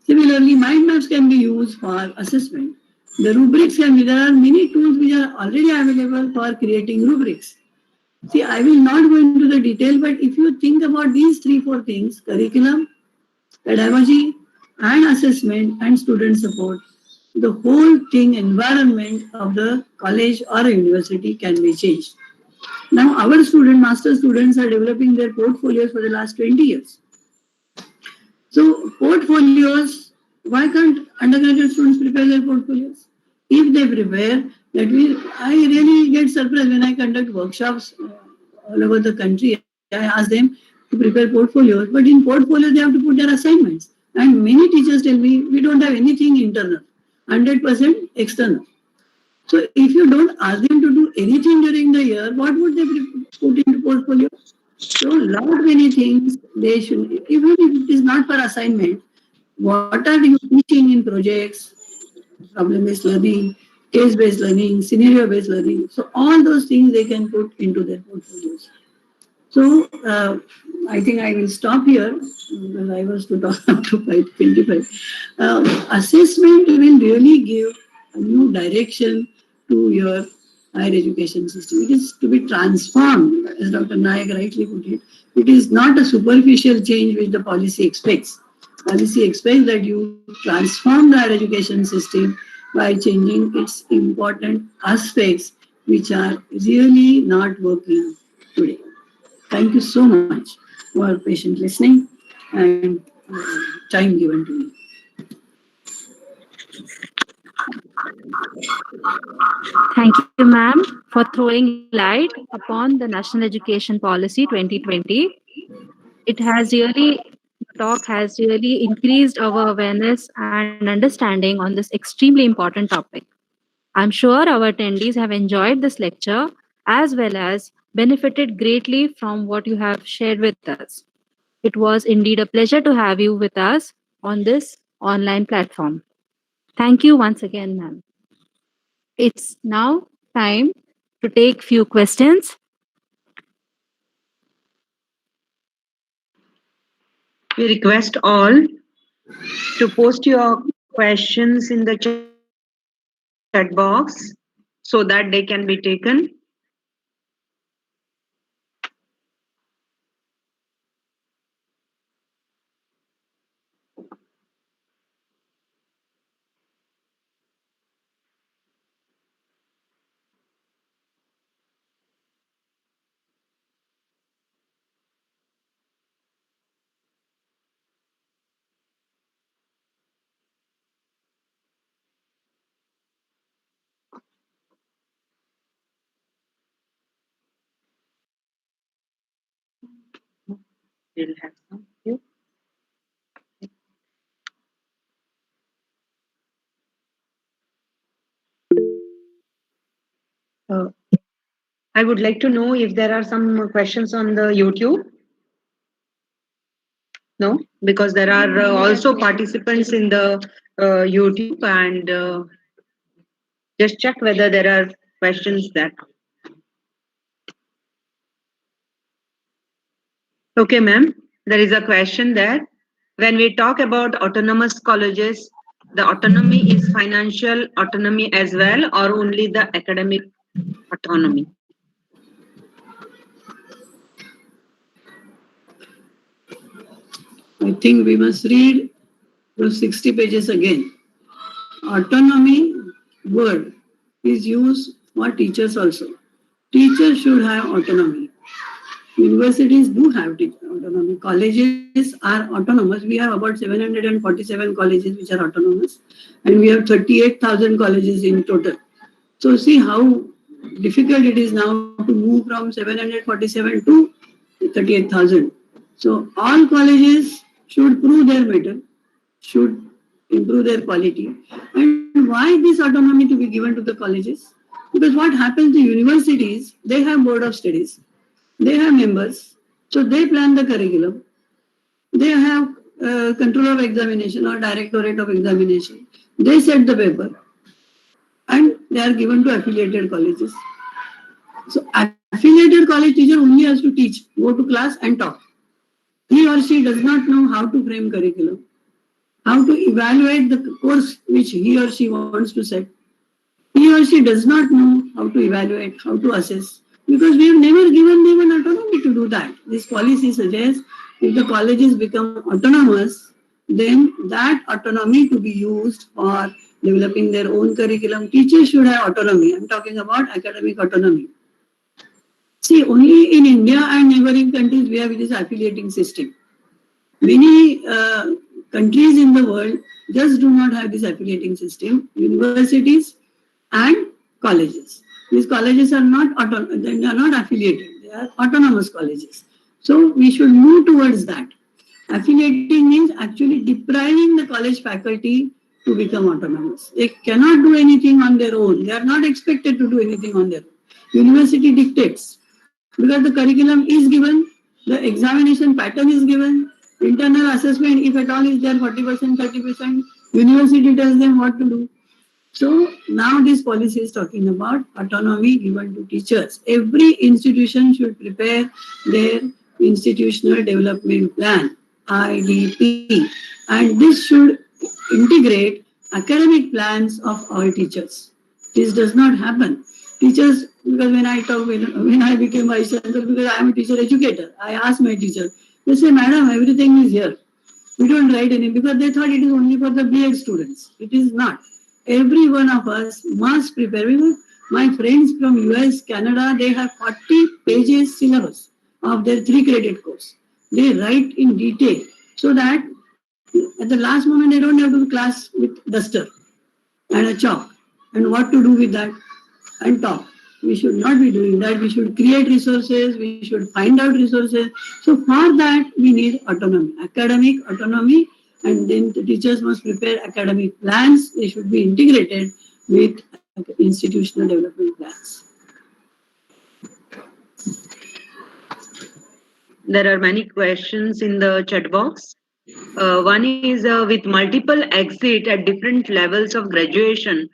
Similarly, mind maps can be used for assessment. The rubrics there are many tools which are already available for creating rubrics. See, I will not go into the detail, but if you think about these 3-4 things, curriculum, pedagogy, and assessment and student support, the whole thing, environment of the college or a university can be changed. Now, our master students are developing their portfolios for the last 20 years. So, portfolios, why can't undergraduate students prepare their portfolios? If they prepare, I really get surprised when I conduct workshops all over the country. I ask them to prepare portfolios, but in portfolios they have to put their assignments. And many teachers tell me, we don't have anything internal, 100% external. So if you don't ask them to do anything during the year, what would they put into portfolio? So lot many things they should, even if it is not for assignment, what are you teaching in projects, problem-based learning, case-based learning, scenario-based learning. So all those things they can put into their portfolios. So I think I will stop here because I was to talk up to 5:25. Assessment will really give a new direction to your higher education system. It is to be transformed, as Dr. Nayak rightly put it. It is not a superficial change which the policy expects. Policy expects that you transform the higher education system by changing its important aspects which are really not working today. Thank you so much for patient listening and time given to me. Thank you, ma'am, for throwing light upon the National Education Policy 2020. The talk has really increased our awareness and understanding on this extremely important topic. I'm sure our attendees have enjoyed this lecture as well as benefited greatly from what you have shared with us. It was indeed a pleasure to have you with us on this online platform. Thank you once again, ma'am. It's now time to take few questions. We request all to post your questions in the chat box so that they can be taken. We'll have some here. I would like to know if there are some questions on the YouTube. No, because there are also participants in the YouTube, and just check whether there are questions there. Okay, ma'am. There is a question there. When we talk about autonomous colleges, the autonomy is financial autonomy as well, or only the academic autonomy? I think we must read those 60 pages again. Autonomy word is used for teachers also. Teachers should have autonomy. universities do have autonomy. Colleges are autonomous. We have about 747 colleges which are autonomous, and we have 38,000 colleges in total. So see how difficult it is now to move from 747 to 38,000. So all colleges should prove their mettle, should improve their quality. And why this autonomy to be given to the colleges? Because what happens to universities, they have board of studies, they have members, so they plan the curriculum, they have control of examination or directorate of examination, they set the paper, and they are given to affiliated colleges. So affiliated college teacher only has to teach, go to class and talk. He or she does not know how to frame curriculum, how to evaluate the course which he or she wants to set. He or she does not know how to evaluate, how to assess, because we have never given them an autonomy to do that. This policy suggests if the colleges become autonomous, then that autonomy to be used for developing their own curriculum. Teachers should have autonomy. I'm talking about academic autonomy. See, only in India and neighboring countries we have this affiliating system. Many countries in the world just do not have this affiliating system. Universities and colleges. These colleges are not they are not affiliated. They are autonomous colleges. So we should move towards that. Affiliating means actually depriving the college faculty to become autonomous. They cannot do anything on their own. They are not expected to do anything on their own. University dictates because the curriculum is given, the examination pattern is given, internal assessment, if at all is there, 40%, 30%, university tells them what to do. So now this policy is talking about autonomy given to teachers. Every institution should prepare their institutional development plan, IDP, and this should integrate academic plans of all teachers. This does not happen. Teachers, because when I became Vice Chancellor, because I am a teacher educator, I asked my teacher, they say, Madam, everything is here. We don't write any, because they thought it is only for the B.Ed students. It is not. Every one of us must prepare. My friends from US, Canada, they have 40 pages syllabus of their 3-credit course. They write in detail so that at the last moment they don't have to do class with duster and a chalk and what to do with that and talk. We should not be doing that. We should create resources. We should find out resources. So for that, we need autonomy, academic autonomy, and then the teachers must prepare academic plans. They should be integrated with institutional development plans. There are many questions in the chat box. One is with multiple exit at different levels of graduation,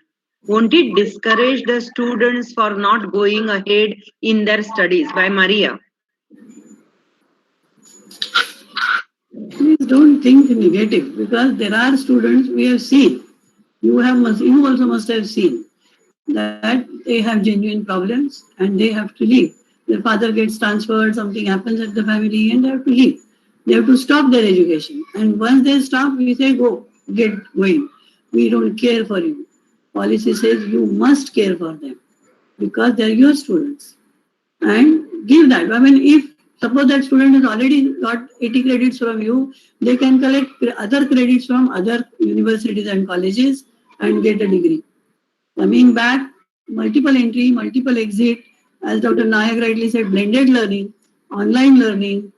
won't it discourage the students for not going ahead in their studies? By Maria. Please don't think negative, because there are students we have seen. You also must have seen that they have genuine problems and they have to leave. Their father gets transferred, something happens at the family, and they have to leave. They have to stop their education. And once they stop, we say, go, get going. We don't care for you. Policy says you must care for them because they're your students. And give that. I mean, if suppose that student has already got 80 credits from you, they can collect other credits from other universities and colleges and get a degree. Coming back, multiple entry, multiple exit, as Dr. Nayak rightly said, blended learning, online learning,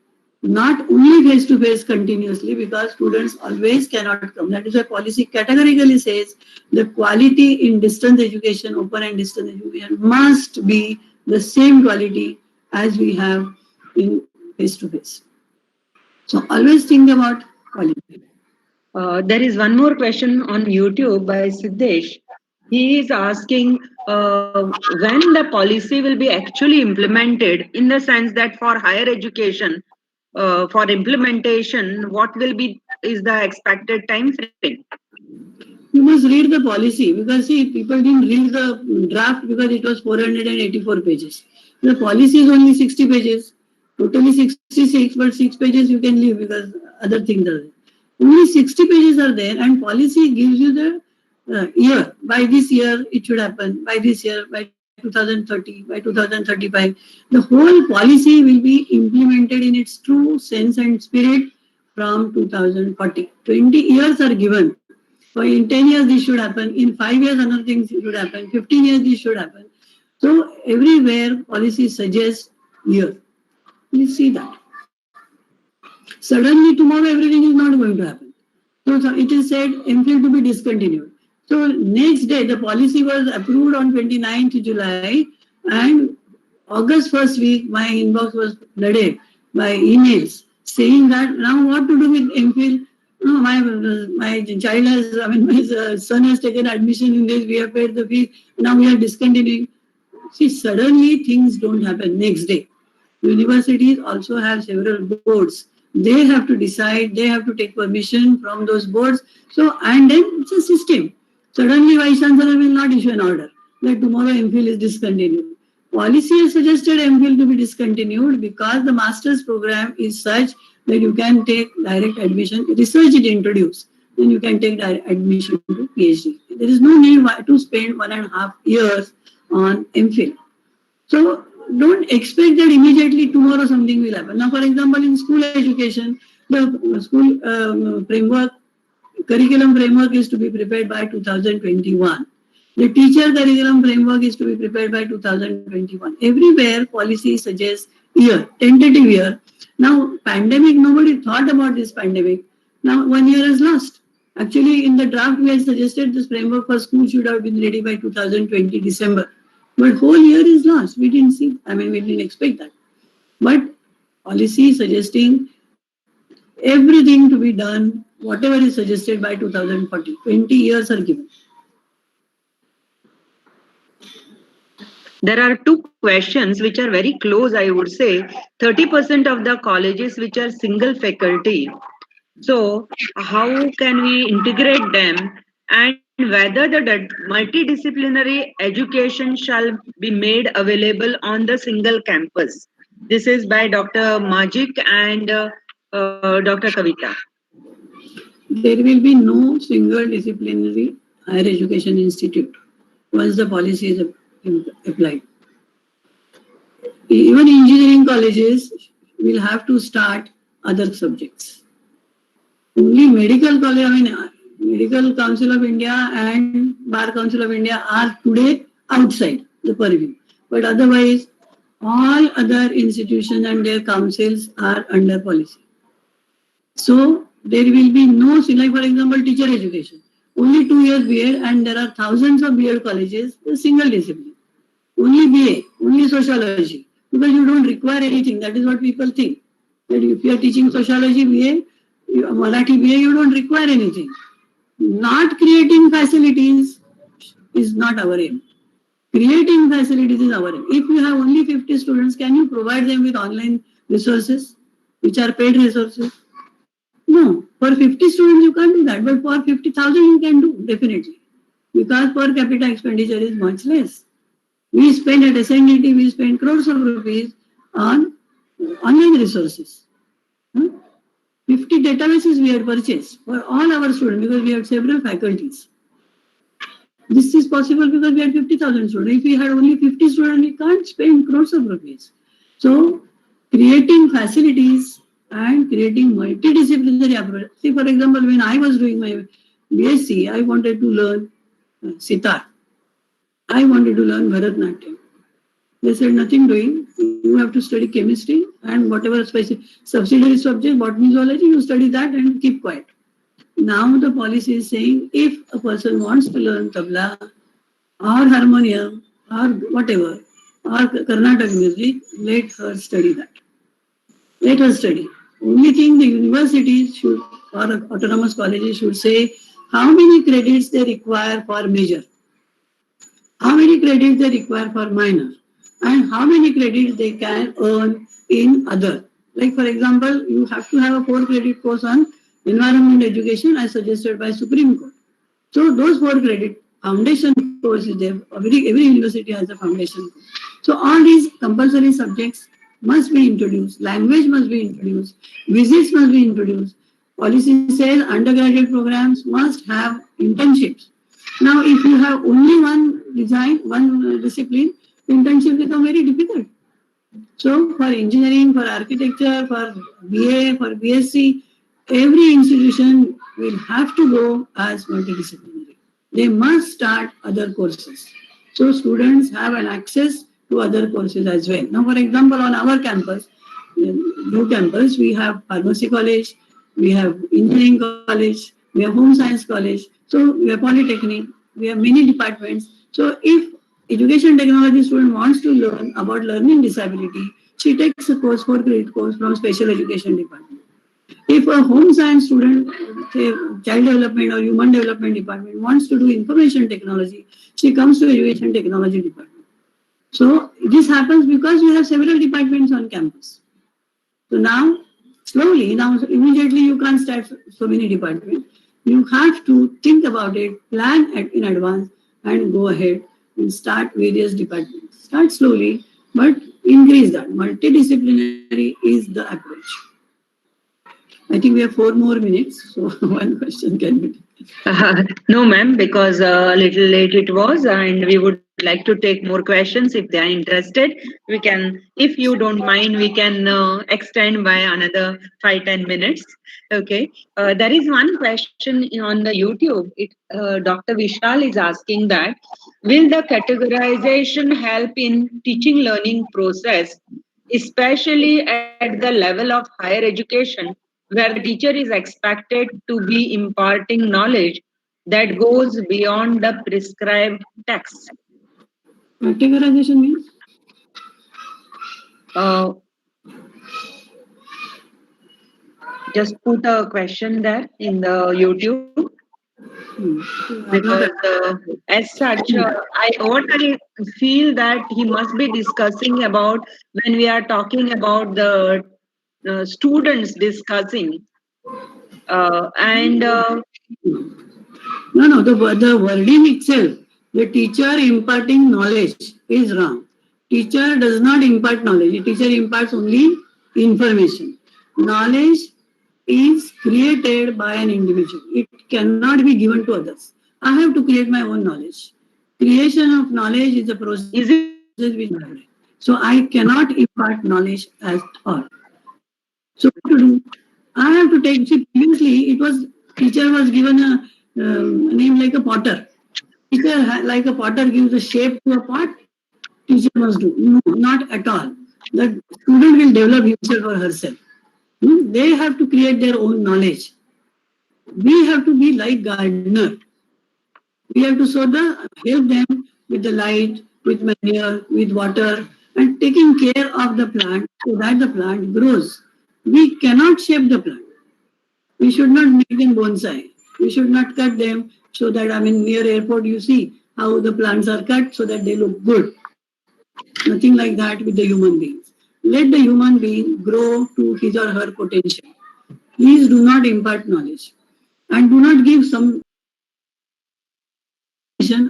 not only face-to-face continuously, because students always cannot come. That is why policy categorically says the quality in distance education, open and distance education must be the same quality as we have in face-to-face. So always think about quality. There is one more question on YouTube by Siddesh. He is asking when the policy will be actually implemented, in the sense that for higher education, for implementation, what will be is the expected time frame? You must read the policy, because see, people didn't read the draft because it was 484 pages. The policy is only 60 pages, totally 66, but 6 pages you can leave because other things are there. Only 60 pages are there, and policy gives you the year. By this year it should happen, by this year, by 2030, by 2035. The whole policy will be implemented sense and spirit from 2040. 20 years are given. So in 10 years this should happen. In 5 years another thing should happen. 15 years this should happen. So everywhere policy suggests year. Please see that. Suddenly tomorrow everything is not going to happen. So it is said MPhil to be discontinued. So next day the policy was approved on 29th July and August first week my inbox was flooded by emails saying that now what to do with MPhil? No, my child has, my son has taken admission in this, we have paid the fee, now we are discontinuing. See, suddenly things don't happen next day. Universities also have several boards. They have to decide, they have to take permission from those boards. So, and then it's a system. Suddenly Vice Chancellor will not issue an order that tomorrow MPhil is discontinued. Policy has suggested MPhil to be discontinued because the master's program is such that you can take direct admission. Research it introduced, then you can take direct admission to PhD. There is no need to spend 1.5 years on MPhil. So don't expect that immediately tomorrow something will happen. Now, for example, in school education, the school curriculum framework is to be prepared by 2021. The teacher curriculum framework is to be prepared by 2021. Everywhere policy suggests year, tentative year. Now, pandemic, nobody thought about this pandemic. Now, 1 year is lost. Actually, in the draft, we had suggested this framework for school should have been ready by 2020 December. But whole year is lost. We didn't see, we didn't expect that. But policy suggesting everything to be done, whatever is suggested by 2040. 20 years are given. There are two questions which are very close, I would say. 30% of the colleges which are single faculty. So how can we integrate them, and whether the multidisciplinary education shall be made available on the single campus? This is by Dr. Majik and Dr. Kavita. There will be no single disciplinary higher education institute once the policy is applied. Even engineering colleges will have to start other subjects. Only medical college, Medical Council of India and Bar Council of India are today outside the purview. But otherwise, all other institutions and their councils are under policy. So there will be no, like for example, teacher education. Only 2 years BA and there are thousands of BA colleges, a single discipline. Only BA, only sociology. Because you don't require anything. That is what people think. That if you are teaching sociology BA, Marathi BA, you don't require anything. Not creating facilities is not our aim. Creating facilities is our aim. If you have only 50 students, can you provide them with online resources, which are paid resources? No. For 50 students, you can't do that. But for 50,000, you can do, definitely. Because per capita expenditure is much less. We spend at SNDT, we spend crores of rupees on online resources. 50 databases we had purchased for all our students because we had several faculties. This is possible because we had 50,000 students. If we had only 50 students, we can't spend crores of rupees. So, creating facilities and creating multidisciplinary approach. See, for example, when I was doing my BSc, I wanted to learn sitar. I wanted to learn Bharatnatyam. They said nothing doing. You have to study chemistry and whatever subsidiary subject, botany, zoology, you study that and keep quiet. Now the policy is saying if a person wants to learn tabla or harmonium or whatever or Carnatic music, let her study that. Let her study. Only thing the universities should or autonomous colleges should say how many credits they require for major, how many credits they require for minor, and how many credits they can earn in other. Like for example, you have to have a 4-credit course on environment education as suggested by Supreme Court. So those 4-credit foundation course is there. Every university has a foundation course. So all these compulsory subjects must be introduced. Language must be introduced. Visits must be introduced. Policy says undergraduate programs must have internships. Now, if you have only one design, one discipline, internship become very difficult. So for engineering, for architecture, for BA, for BSc, every institution will have to go as multidisciplinary. They must start other courses. So students have an access to other courses as well. Now, for example, on our campus, new campus, we have pharmacy college, we have engineering college, we have home science college, so we have polytechnic, we have many departments. So if education technology student wants to learn about learning disability, she takes a course, 4 credit course from special education department. If a home science student, say child development or human development department wants to do information technology, she comes to education technology department. So this happens because we have several departments on campus. So now, slowly, now immediately you can't start so many departments. You have to think about it, plan in advance, and go ahead and start various departments. Start slowly, but increase that. Multidisciplinary is the approach. I think we have 4 more minutes, so one question can be. No, ma'am, because a little late it was, and we would like to take more questions if they are interested. We can, if you don't mind, we can extend by another 5-10 minutes. Okay. There is one question on the YouTube. Dr. Vishal is asking that, will the categorization help in teaching learning process, especially at the level of higher education, where the teacher is expected to be imparting knowledge that goes beyond the prescribed text? Categorization means? Just put a question there in the YouTube. Because as such, what I feel that he must be discussing about when we are talking about the students discussing No, the wording itself, the teacher imparting knowledge is wrong. Teacher does not impart knowledge. Teacher imparts only information. Knowledge is created by an individual. It cannot be given to others. I have to create my own knowledge. Creation of knowledge is a process which so I cannot impart knowledge at all. So what to do? I have to take. See, previously, it was teacher was given a name like a potter. Teacher, like a potter, gives a shape to a pot. Teacher must do. No, not at all. The student will develop himself or herself. They have to create their own knowledge. We have to be like gardener. We have to help them with the light, with manure, with water, and taking care of the plant so that the plant grows. We cannot shape the plant. We should not make them bonsai. We should not cut them so that, near airport you see how the plants are cut so that they look good. Nothing like that with the human beings. Let the human being grow to his or her potential. Please do not impart knowledge. And do not give some.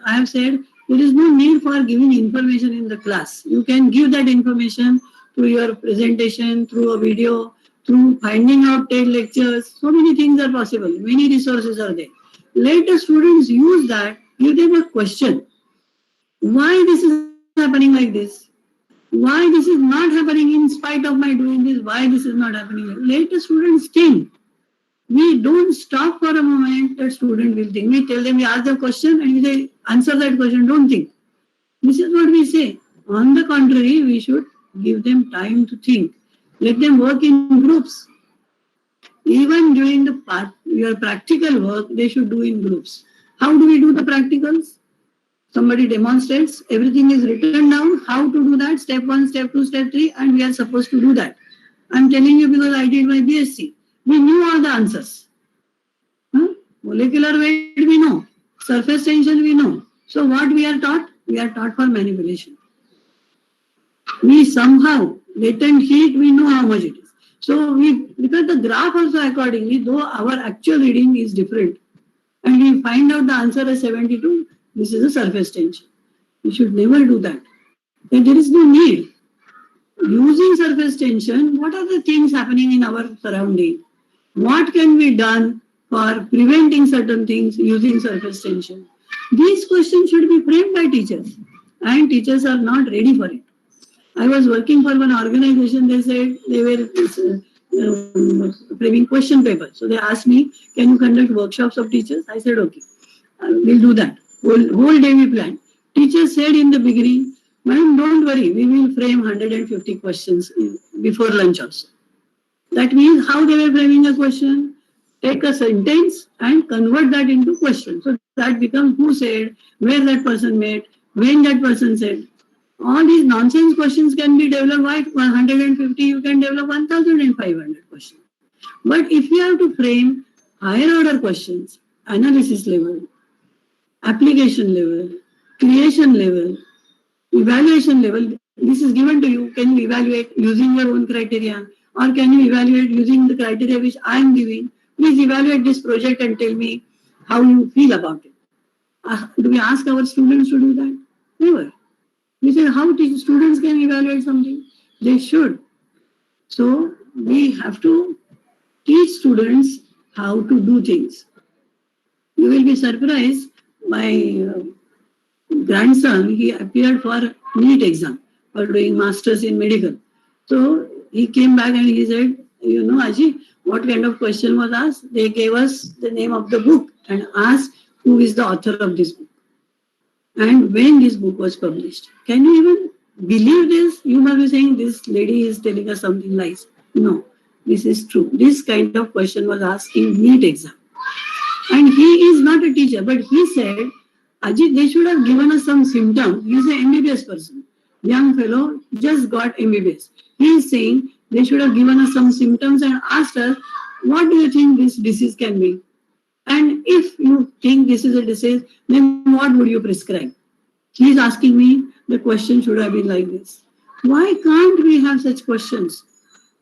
I have said there is no need for giving information in the class. You can give that information through your presentation, through a video, through finding out TED lectures. So many things are possible. Many resources are there. Let the students use that. Give them a question. Why this is happening like this? Why this is not happening in spite of my doing this? Why this is not happening? Let the students think. We don't stop for a moment that student will think. We tell them, we ask the question and we say, answer that question, don't think. This is what we say. On the contrary, we should give them time to think. Let them work in groups. Even during your practical work, they should do in groups. How do we do the practicals? Somebody demonstrates, everything is written down, how to do that, step 1, step 2, step 3, and we are supposed to do that. I'm telling you because I did my BSc. We knew all the answers. Molecular weight we know. Surface tension we know. So what we are taught? We are taught for manipulation. We somehow, latent heat, we know how much it is. So we look at the graph also accordingly, though our actual reading is different. And we find out the answer as 72, this is a surface tension. We should never do that. And there is no need. Using surface tension, what are the things happening in our surrounding? What can be done for preventing certain things using surface tension? These questions should be framed by teachers, and teachers are not ready for it. I was working for one organization. They said they were framing question paper. So they asked me, can you conduct workshops of teachers? I said, okay, we'll do that. Whole day we planned. Teachers said in the beginning, madam, don't worry, we will frame 150 questions before lunch also. That means how they were framing a question, take a sentence and convert that into question. So that becomes who said, where that person met, when that person said. All these nonsense questions can be developed by 150, you can develop 1,500 questions. But if you have to frame higher order questions, analysis level, application level, creation level, evaluation level, this is given to you. Can you evaluate using your own criteria, or can you evaluate using the criteria which I am giving? Please evaluate this project and tell me how you feel about it. Do we ask our students to do that? Never. We say how students can evaluate something. They should. So we have to teach students how to do things. You will be surprised. My grandson, he appeared for NEET exam for doing masters in medical. So he came back and he said, you know, Aji, what kind of question was asked? They gave us the name of the book and asked who is the author of this book and when this book was published. Can you even believe this? You must be saying this lady is telling us something lies. No, this is true. This kind of question was asked in NEET exam. And he is not a teacher, but he said, Ajit, they should have given us some symptoms. He is an MBBS person. Young fellow just got MBBS. He is saying they should have given us some symptoms and asked us, what do you think this disease can be? And if you think this is a disease, then what would you prescribe? He is asking me, the question should have been like this. Why can't we have such questions?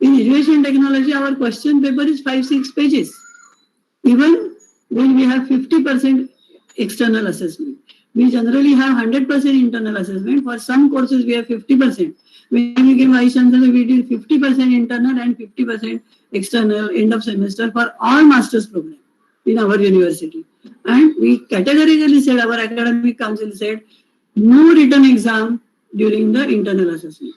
In education technology, our question paper is 5-6 pages. Even when we have 50% external assessment, we generally have 100% internal assessment. For some courses, we have 50%. When we give Vice Chancellor, we do 50% internal and 50% external end of semester for all master's programs in our university. And we categorically said, our academic council said, no written exam during the internal assessment.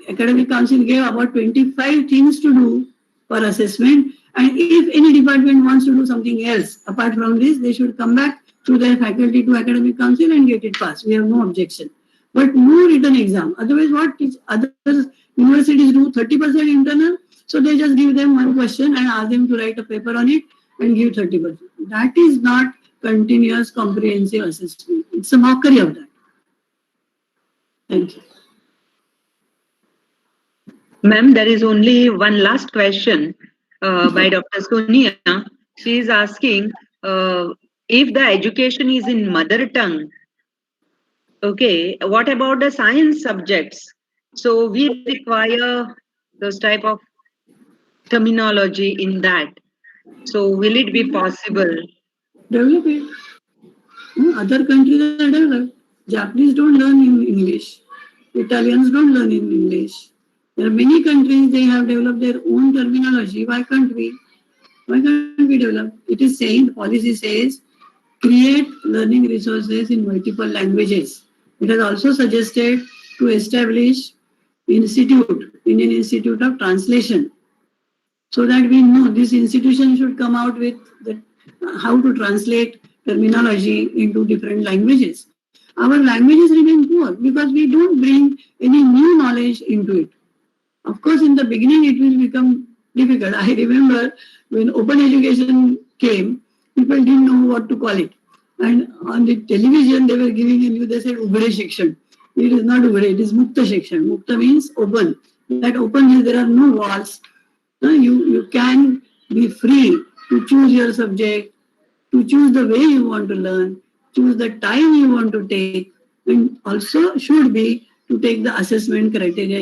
Academic council gave about 25 things to do for assessment. And if any department wants to do something else, apart from this, they should come back to their faculty to academic council and get it passed. We have no objection. But no written exam. Otherwise, what other universities do? 30% internal. So they just give them one question and ask them to write a paper on it and give 30%. That is not continuous comprehensive assessment. It's a mockery of that. Thank you. Ma'am, there is only one last question by Dr. Sonia. She is asking if the education is in mother tongue, okay, what about the science subjects? So we require those type of terminology in that. So will it be possible? Develop it. Other countries are developed. Japanese don't learn in English. Italians don't learn in English. There are many countries, they have developed their own terminology. Why can't we? Why can't we develop? It is saying, the policy says, create learning resources in multiple languages. It has also suggested to establish Indian Institute of Translation, so that we know this institution should come out with how to translate terminology into different languages. Our languages remain poor because we don't bring any new knowledge into it. Of course, in the beginning, it will become difficult. I remember when open education came, people didn't know what to call it. And on the television, they were giving a news, they said, Ugade Shikshan. It is not Ugade, it is Mukta Shikshan. Mukta means open. That open means there are no walls. You can be free to choose your subject, to choose the way you want to learn, choose the time you want to take, and also should be to take the assessment criteria